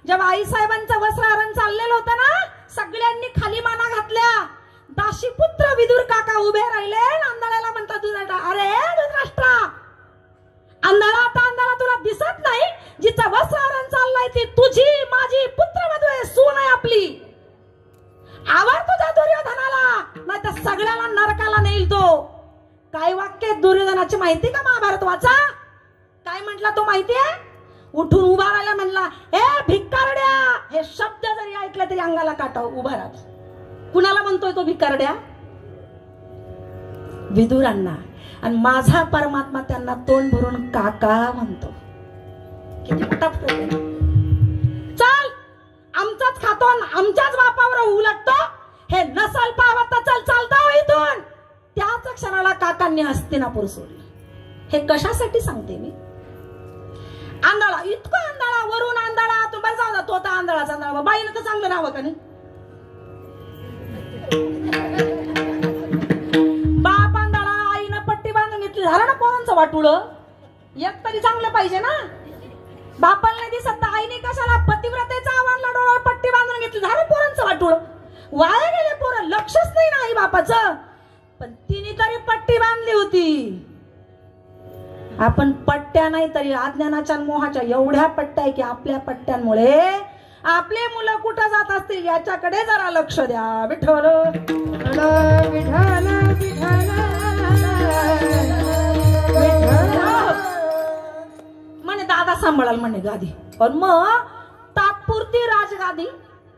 जेव्हा आईसाहेबांचं वस्त्रहरण चाललेलं होतं ना, सगळ्यांनी खाली माना घातल्या. दाशीपुत्र विदुर काका उभे राहिले, आंधळ्याला म्हणतात धृतराष्ट्र, अरे धृतराष्ट्रा, आंधळा आता आंधळा तुला दिसत नाही? जिचं वस्त्रहरण चाललंय ती तुझी माझी पुत्रवधू आहे, सून आहे आपली. आवर तुझ्या दुर्योधनाला, नाही तर सगळ्याला नरकाला नेईल तो. काय वाक्य दुर्योधनाची माहिती का? महाभारत वाचा. काय म्हटला तो माहितीये? उठून उभा राहिला, म्हणला ए भिक्कारड्या. हे शब्द जरी ऐकले तरी अंगाला काटा उभा राहतो. कुणाला म्हणतोय तो भिक्कारड्या? विदुरांना. आणि माझा परमात्मा त्यांना तोंड भरून काका म्हणतो. किती मोठा फरक आहे. चल आमचाच खातो, आमच्याच बापावर उलटतो, हे नसल पावत चल चालता हो इथून. त्याच क्षणाला काकांनी हस्तिनापूर सोडलं. हे कशासाठी सांगते मी? आंधळा, इतकं आंधळा, वरून आंधळा, तुम्हाला जाऊ तो तर आंधळाच आंधळा. बाईनं तर चांगलं नाव का नाही? बाप आंधळा, आईनं पट्टी बांधून घेतली, झालं ना पोरांचं वाटुळ. एक तरी चांगलं पाहिजे ना. बापाला नाही दिसत तर आईने कशाला पतिव्रतेचा आव्हानला डोळ्यावर पट्टी बांधून घेतली, झालं पोरांचं वाटुळ. वाया गेले पोरं, लक्षच नाही ना आई बापाचं. पण तिने तरी पट्टी बांधली होती. आपण पट्ट्या नाही तरी अज्ञानाच्या मोहाच्या एवढ्या पट्ट्या आहे की आपल्या पट्ट्यांमुळे आपले मुलं कुठं जात असतील याच्याकडे जरा लक्ष द्या. विठ्ठल म्हणे दादा सांभाळाल म्हणे गादी. पण मग तात्पुरती राजगादी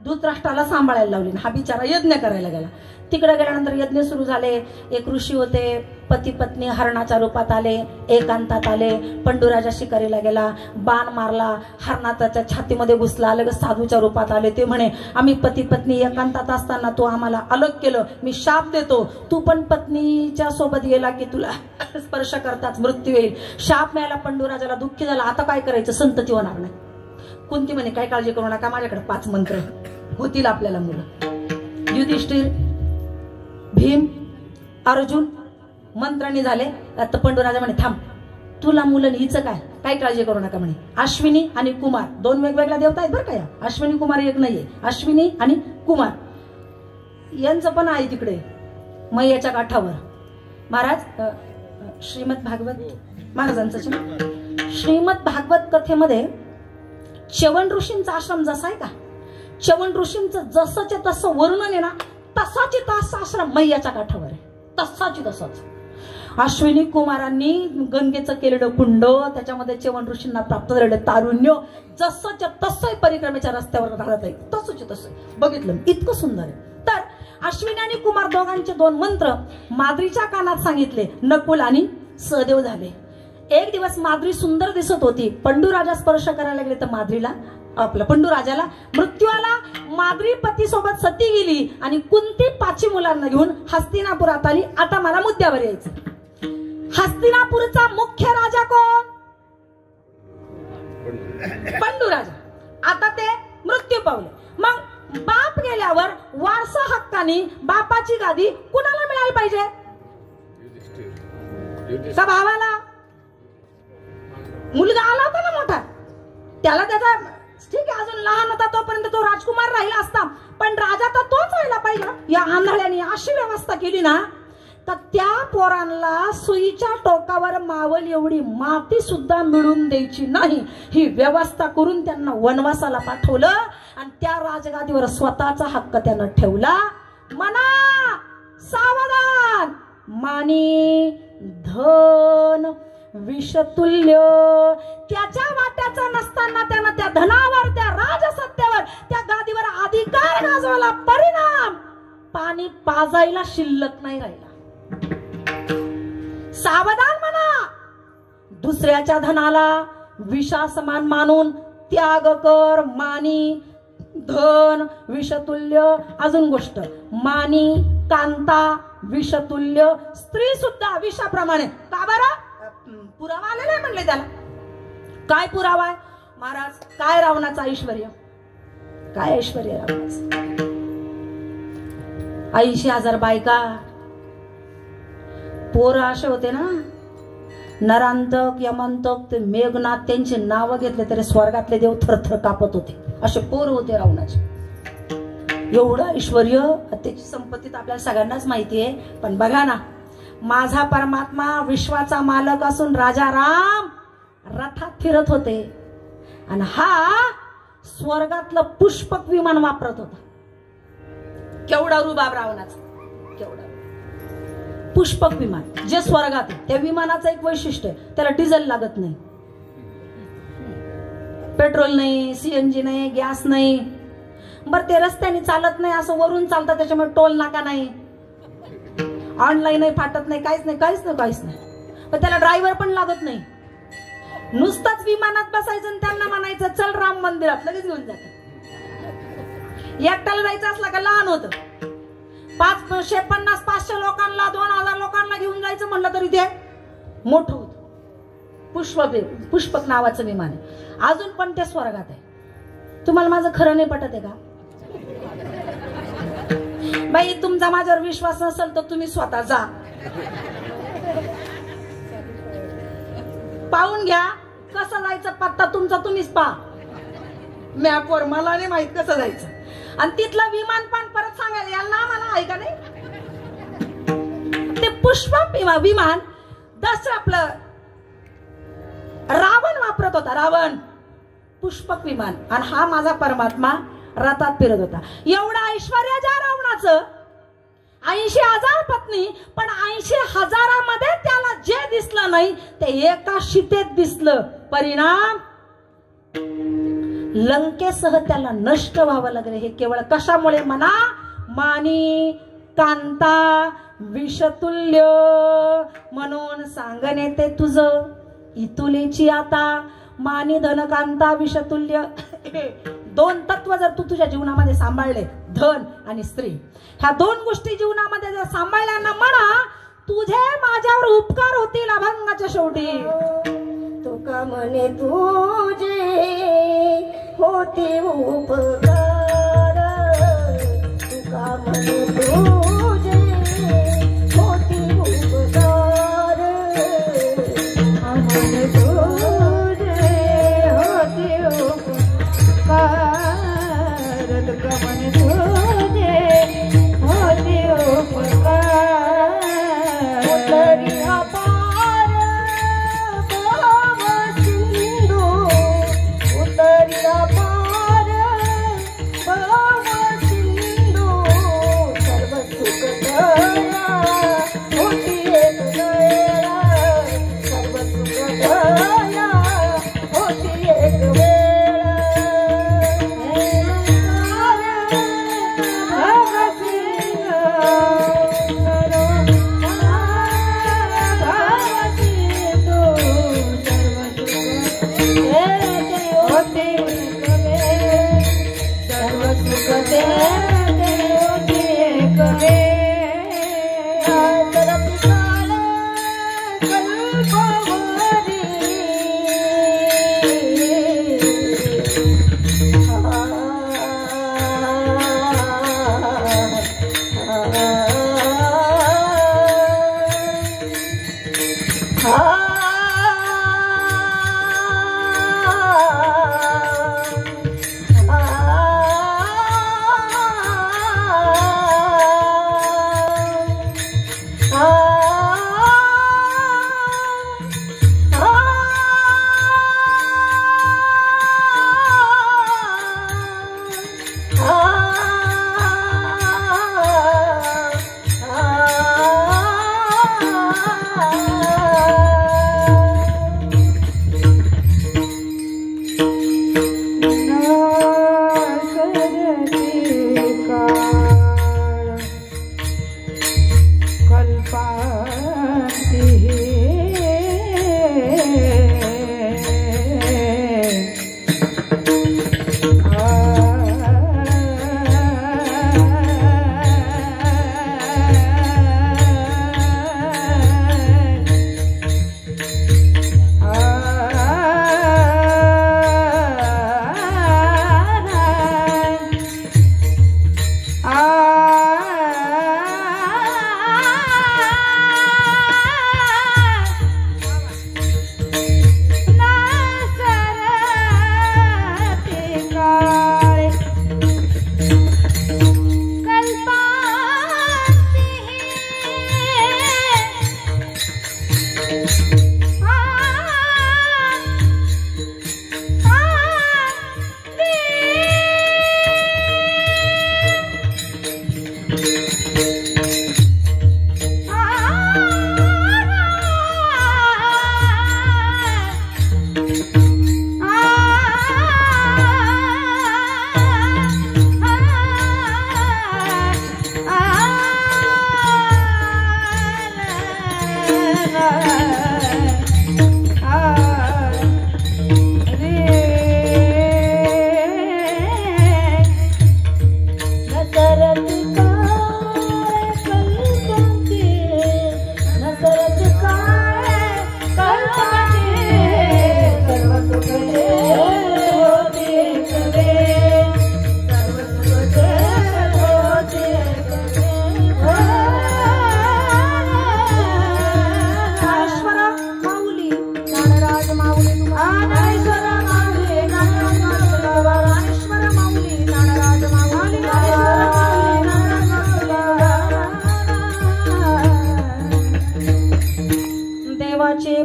धृतराष्ट्राला सांभाळायला लावली. हा बिचारा यज्ञ करायला गेला. तिकडे गेल्यानंतर यज्ञ सुरू झाले. एक ऋषी होते, पती पत्नी हरणाच्या रूपात आले, एकांतात आले. पंडूराजा शिकारीला गेला, बाण मारला, हरणाच्या छातीमध्ये घुसला. लगेच साधूच्या रूपात आले. ते म्हणे आम्ही पती पत्नी एकांतात असताना तू आम्हाला अलग केलं, मी शाप देतो, तू पण पत्नीच्या सोबत गेला की तुला स्पर्श करताच मृत्यू येईल. शाप मिळाला. पंडूराजाला दुःखी झाला. आता काय करायचं? संतती होणार नाही. कुंती म्हणे काय काळजी करू नका, माझ्याकडे 5 मंत्र होतील आपल्याला मुलं. युधिष्ठिर, भीम, अर्जुन मंत्रांनी झाले. आता पंडूराजा म्हणे थांब, तुला मुलं हिचं काय, काही काळजी करू नका म्हणे. अश्विनी आणि कुमार 2 वेगवेगळ्या देवता आहेत बरं का. या अश्विनी कुमार एक नाहीये. अश्विनी आणि कुमार यांचं पण आहे तिकडे मैयाच्या काठावर. महाराज श्रीमद भागवत महाराजांचं श्रीमद भागवत कथेमध्ये च्यवन ऋषींचा आश्रम जसा आहे का, च्यवन ऋषींचं जसंच्या तसं वर्णन आहे ना, तसाची तसा आश्रम मैयाच्या काठावर आहे. तसाची तसाच. अश्विनी कुमारांनी गंगेचं केलेलं कुंड, त्याच्यामध्ये च्यवन ऋषींना प्राप्त झालेलं तारुण्य, जसंच्या तसं परिक्रमेच्या रस्त्यावर राहत आहे. तसंच तसं बघितलं, इतकं सुंदर आहे. तर अश्विनी आणि कुमार दोघांचे 2 मंत्र माद्रीच्या कानात सांगितले. नकुल आणि सहदेव झाले. एक दिवस माद्री सुंदर दिसत होती. पंडूराजा स्पर्श करायला गेले तर माद्रीला आपलं पंडूराजाला मृत्यू आला. माद्री पती सोबत सती गेली आणि कुंती 5 मुलांना घेऊन हस्तिनापुरात आली. आता मला मुद्द्यावर यायचं. हस्तिनापूरचा मुख्य राजा कोण? पंडूराजा. आता ते मृत्यू पावले. मग बाप गेल्यावर वारसा हक्काने बापाची गादी कुणाला मिळाली पाहिजे? का भावाला मुलगा आला होता ना मोठा, त्याला त्याचा ठीक आहे अजून लहान होता तोपर्यंत तो राजकुमार राहिला असता, पण राजा तर तोच व्हायला पाहिजे. या आंधळ्याने अशी व्यवस्था केली ना तर त्या पोरांना सुईच्या टोकावर मावल एवढी माती सुद्धा मिळून द्यायची नाही, ही व्यवस्था करून त्यांना वनवासाला पाठवलं आणि त्या राजगादीवर स्वतःचा हक्क त्यानं ठेवला. मना सावधान, मानी धन विषतुल्य, त्याच्या वाट्याचा नसताना त्यानं त्या धनावर, त्या राजसत्तेवर, त्या गादीवर अधिकार गाजवला. परिणाम पाणी पाजायला शिल्लक नाही राहिला. सावधान म्हणा, दुसऱ्याच्या धनाला विषासमान मानून त्याग कर. मानी धन विषतुल्य. अजून गोष्ट, मानी कांता विषतुल्य, स्त्री सुद्धा विषाप्रमाणे. का बरं? पुरावा आलेला आहे म्हणले त्याला. काय पुरावा आहे महाराज? काय रावणाचं ऐश्वर्य, काय ऐश्वर्य रावणाचं. 80,000 बायका, पोरं असे होते ना, नरांतक यमंतक ते मेघनाथ, त्यांचे नाव घेतले तरी स्वर्गातले देव थरथर कापत होते. असे पोर होते रावणाचे. एवढं ऐश्वर्य, त्याची संपत्ती आपल्याला सगळ्यांनाच माहिती आहे. पण बघा ना, माझा परमात्मा विश्वाचा मालक असून राजा राम रथात फिरत होते आणि हा स्वर्गातलं पुष्पक विमान वापरत होता. केवढा रुबाब रावणाचा, केवढा पुष्पक विमान जे स्वर्गात आहे. त्या विमानाचं एक वैशिष्ट्य आहे, त्याला डिझेल लागत नाही, पेट्रोल नाही, सीएनजी नाही, गॅस नाही. बरं ते रस्त्याने चालत नाही, असं वरून चालतं, त्याच्यामुळे टोल नाका नाही, ऑनलाईनही फाटत नाही, काहीच नाही, काहीच नाही, काहीच नाही. पण त्याला ड्रायव्हर पण लागत नाही. नुसतंच विमानात बसायचं आणि त्यांना म्हणायचं चल राम मंदिरात, लगेच घेऊन जातात. एकट्याला जायचं असलं का लहान होतं, 550-500 लोकांना 2000 लोकांना घेऊन जायचं म्हणलं तरी ते मोठं होतं. पुष्पक नावाचं विमान आहे, अजून पण ते स्वर्गात आहे. तुम्हाला माझं खरं नाही पटत आहे का बाई? तुमचा माझ्यावर विश्वास नसेल तर तुम्ही स्वतः जा, पाहून घ्या कसं जायचं. पत्ता तुमचा तुम्हीच पहा मॅपवर, मला नाही माहित कसं जायचं. आणि तिथलं विमान पण परत सांगायला याला ना मला आहे का नाही. ते पुष्पक विमान आपलं रावण वापरत होता, रावण पुष्पक विमान, आणि हा माझा परमात्मा रथात फिरत होता. एवढा ऐश्वर्य ज्या रावणाचं, 80,000 पत्नी, पण 80,000मध्ये त्याला जे दिसलं नाही ते एका शितेत दिसलं. परिणाम लंकेसह त्याला नष्ट व्हावं लागलं. हे केवळ कशामुळे म्हणा? मानी कांता विषतुल्य. म्हणून सांगणे ते तुझं इतुलीची आता, मानी धन कांता विषतुल्य. 2 तत्व जर तू तुझ्या जीवनामध्ये सांभाळले, धन आणि स्त्री, ह्या 2 गोष्टी जीवनामध्ये जर सांभाळल्या ना म्हणा, तुझे माझ्यावर उपकार होतील अभंगाच्या शेवटी. तुका म्हणे तुझे होते उपकार, तुका म्हणे तुझे होते उपकार, म्हणे तुझे होते उपकार, तुका म्हणे तुझे होते उपकार. तरी अपार भाव सिंधू, उतरी अपार भाव सिंधू, सर्व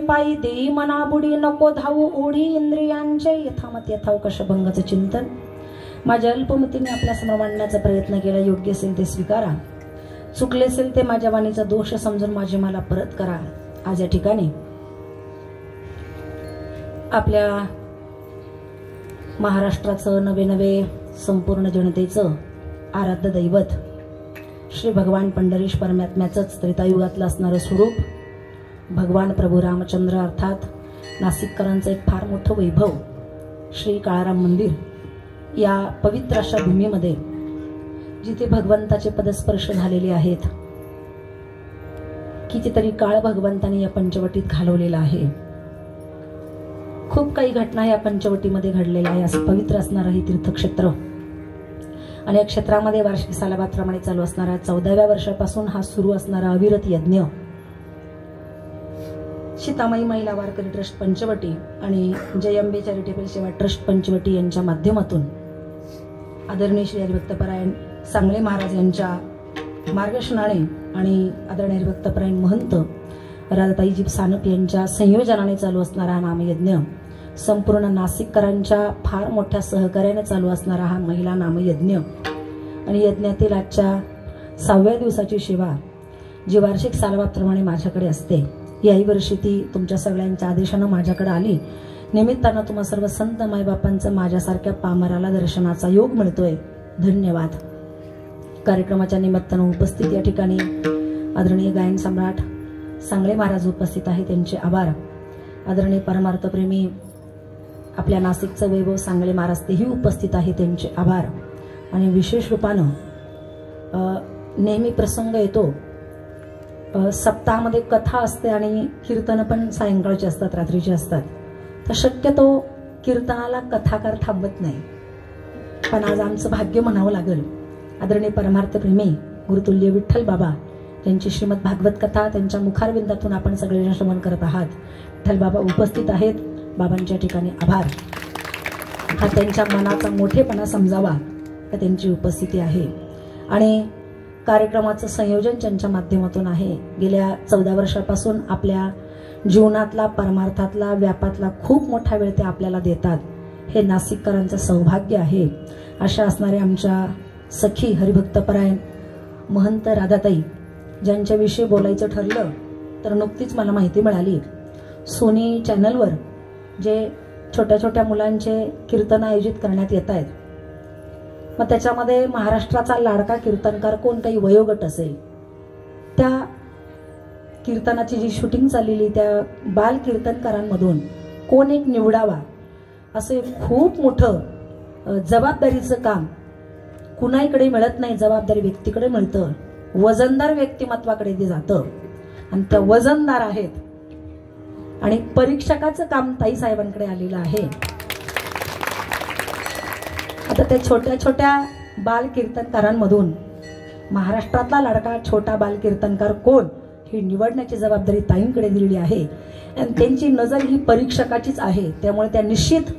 पायी देई मना बुडी नको धावू ओढी इंद्रियांचे यथामत यथावकाश भंगाचं चिंतन माझ्या अल्पमतीने आपल्या समोर मांडण्याचा प्रयत्न केला. योग्य असेल ते स्वीकारा, चुकले असेल ते माझ्या वाणीचा दोष समजून माझे मला परत करा. आज या ठिकाणी आपल्या महाराष्ट्राचं नवे नवे संपूर्ण जनतेचं आराध्य दैवत श्री भगवान पंढरीश परमात्म्याचंच त्रेतायुगातलं असणारं स्वरूप भगवान प्रभू रामचंद्र अर्थात नाशिककरांचं एक फार मोठं वैभव श्री काळाराम मंदिर या पवित्र अशा भूमीमध्ये जिथे भगवंताचे पदस्पर्श झालेले आहेत. कितीतरी काळ भगवंताने या पंचवटीत घालवलेला आहे. खूप काही घटना या पंचवटीमध्ये घडलेल्या आहे. असं पवित्र असणारं हे तीर्थक्षेत्र आणि या क्षेत्रामध्ये वार्षिक सालाबादप्रमाणे चालू असणारा 14व्या वर्षापासून हा सुरू असणारा अविरत यज्ञ सीतामाई महिला वारकरी ट्रस्ट पंचवटी आणि जय अंबे चॅरिटेबल सेवा ट्रस्ट पंचवटी यांच्या माध्यमातून आदरणीय श्री हरिभक्तपरायण सांगळे महाराज यांच्या मार्गदर्शनाने आणि आदरणीय हरिभक्तपरायण महंत राधाताईजी सानप यांच्या संयोजनाने चालू असणारा हा नामयज्ञ, संपूर्ण नाशिककरांच्या फार मोठ्या सहकार्याने चालू असणारा हा महिला नामयज्ञ आणि यज्ञातील आजच्या 6व्या दिवसाची सेवा जी वार्षिक सालाबादप्रमाणे माझ्याकडे असते, याही वर्षी ती तुमच्या सगळ्यांच्या आदेशानं माझ्याकडे आली. निमित्तानं तुम्हा सर्व संत मायबापांचं माझ्यासारख्या पामराला दर्शनाचा योग मिळतोय. धन्यवाद. कार्यक्रमाच्या निमित्तानं उपस्थित या ठिकाणी आदरणीय गायन सम्राट सांगळे महाराज उपस्थित आहेत, त्यांचे आभार. आदरणीय परमार्थप्रेमी आपल्या नाशिकचं वैभव सांगळे महाराज तेही उपस्थित आहेत, त्यांचे आभार. आणि विशेष रूपानं नेहमी प्रसंग येतो, सप्ताहामध्ये कथा असते आणि कीर्तन पण सायंकाळचे असतात, रात्रीचे असतात. तर शक्यतो कीर्तनाला कथाकार थांबत नाही. पण आज आमचं भाग्य म्हणावं लागेल. आदरणीय परमार्थप्रेमी गुरुतुल्य विठ्ठल बाबा त्यांची श्रीमद भागवत कथा त्यांच्या मुखारविंदातून आपण सगळे श्रवण करत आहात. विठ्ठल बाबा उपस्थित आहेत. बाबांच्या ठिकाणी आभार. हा त्यांच्या मनाचा मोठेपणा समजावा का त्यांची उपस्थिती आहे. आणि कार्यक्रमाचं संयोजन त्यांच्या माध्यमातून आहे. गेल्या 14 वर्षापासून आपल्या जीवनातला परमार्थातला व्यापातला खूप मोठा वेळ ते आपल्याला देतात. हे नाशिककरांचं सौभाग्य आहे. अशा असणारे आमच्या सखी हरिभक्तपरायण महंत राधाताई, ज्यांच्याविषयी बोलायचं ठरलं तर नुकतीच मला माहिती मिळाली, सोनी चॅनलवर जे छोट्या छोट्या मुलांचे कीर्तन आयोजित करण्यात येत आहेत, मग त्याच्यामध्ये महाराष्ट्राचा लाडका कीर्तनकार कोण, काही वयोगट असेल, त्या कीर्तनाची जी शूटिंग चाललेली त्या बाल कीर्तनकारांमधून कोण एक निवडावा, असे खूप मोठं जबाबदारीचं काम कुणाहीकडे मिळत नाही. जबाबदारी व्यक्तीकडे मिळतं, वजनदार व्यक्तिमत्वाकडे ते जातं आणि त्या वजनदार आहेत. आणि परीक्षकाचं काम ताई साहेबांकडे आलेलं आहे. आता त्या छोट्या छोट्या बाल कीर्तनकारांमधून महाराष्ट्रातला लाडका छोटा बाल कीर्तनकार कोण ही निवडण्याची जबाबदारी ताईंकडे दिलेली आहे. आणि त्यांची नजर ही परीक्षकाचीच आहे. त्यामुळे त्या निश्चित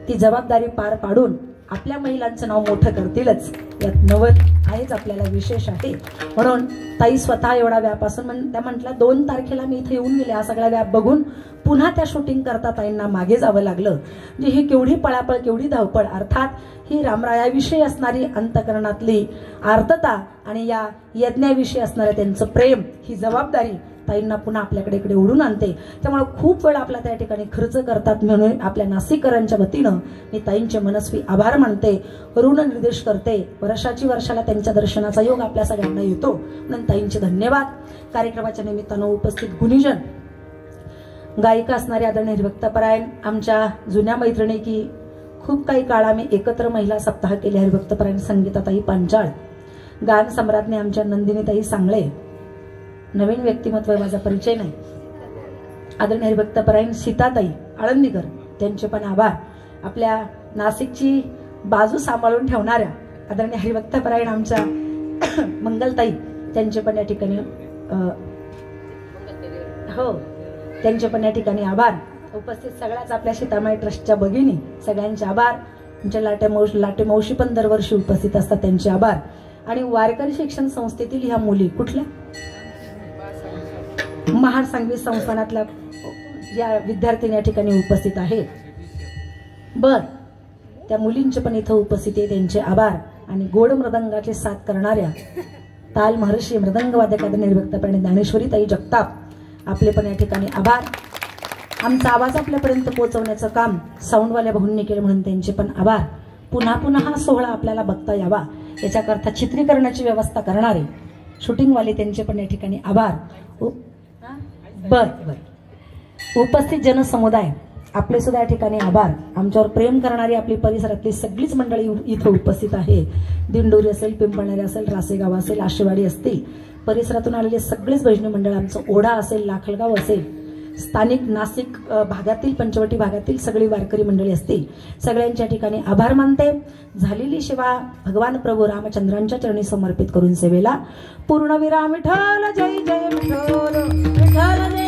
ती जबाबदारी पार पाडून आपल्या महिलांचं नाव मोठं करतीलच. यात नवल आहेच, आपल्याला विशेष आहे. म्हणून ताई स्वतः एवढा व्याप असून त्या म्हटल्या 2 तारखेला मी इथे येऊन गेले. हा सगळा व्याप बघून पुन्हा त्या शूटिंग करता ताईंना मागे जावं लागलं. म्हणजे ही केवढी पळापळ, केवढी धावपळ. अर्थात ही रामरायाविषयी असणारी अंतकरणातली आर्तता आणि या यज्ञाविषयी असणारं त्यांचं प्रेम, ही जबाबदारी ताईंना पुन्हा आपल्याकडे इकडे ओढून आणते. त्यामुळे खूप वेळ आपला त्या ठिकाणी खर्च करतात. म्हणून आपल्या नाशिककरांच्या वतीनं मी ताईंचे मनस्वी आभार मानते, ऋण निर्देश करते. वर्षाला त्यांच्या दर्शनाचा योग आपल्या सगळ्यांना येतो, म्हणून ताईंचे धन्यवाद. कार्यक्रमाच्या निमित्तानं उपस्थित गुणीजन, गायिका असणारे आदरणीय हरिभक्तपरायण आमच्या जुन्या मैत्रिणी, की खूप काही काळ आम्ही एकत्र महिला सप्ताह केले. हरिभक्तपरायण संगीताताई पांचाळ, गान सम्राज्ञी आमच्या नंदिनीताई सांगळे, नवीन व्यक्तिमत्व माझा परिचय नाही, आदरणीय हरिभक्तपरायण सीताताई आळंदीकर, त्यांचे पण आभार. आपल्या नाशिकची बाजू सांभाळून ठेवणाऱ्या आदरणीय हरिभक्तपरायण आमच्या मंगलताई, त्यांचे पण या ठिकाणी त्यांचे पण या ठिकाणी आभार. उपस्थित सगळ्याच आपल्या सीतामाई ट्रस्टच्या भगिनी, सगळ्यांचे आभार. आमच्या लाटे मावशी पण दरवर्षी उपस्थित असतात, त्यांचे आभार. आणि वारकरी शिक्षण संस्थेतील ह्या मुली, कुठल्या महार सांगवी संस्थानातल्या या विद्यार्थिनी या ठिकाणी उपस्थित आहेत. त्या मुलींचे पण इथं उपस्थिती आहे, त्यांचे आभार. आणि गोड मृदंगाची साथ करणाऱ्या ताल महर्षी मृदंग वादक आदरणीय हरिभक्तपरायण ज्ञानेश्वरी ताई जगताप, आपले पण या ठिकाणी आभार. आमचा आवाज आपल्यापर्यंत पोहोचवण्याचं काम साऊंडवाल्या भाऊंनी केलं, म्हणून त्यांचे पण आभार. पुन्हा पुन्हा हा सोहळा आपल्याला बघता यावा याच्याकरता चित्रीकरणाची व्यवस्था करणारे शूटिंगवाले, त्यांचे पण या ठिकाणी आभार. उपस्थित जनसमुदाय, आपले सुद्धा या ठिकाणी आभार. आमच्यावर प्रेम करणारी आपली परिसरातली सगळीच मंडळी इथं उपस्थित आहे. दिंडोरी असेल, पिंपळनेर असेल, रासेगाव असेल, आशेवाडी असतील, परिसरातून आलेले सगळेच भजनी मंडळ, आमचं ओढा असेल, लाखलगाव असेल, स्थानिक नाशिक भागातील पंचवटी भागातील सगळी वारकरी मंडळी असतील, सगळ्यांच्या ठिकाणी आभार मानते. झालेली सेवा भगवान प्रभू रामचंद्रांच्या चरणी समर्पित करून सेवेला पूर्णविराम. विठ्ठल जय जय विठ्ठल, विठ्ठल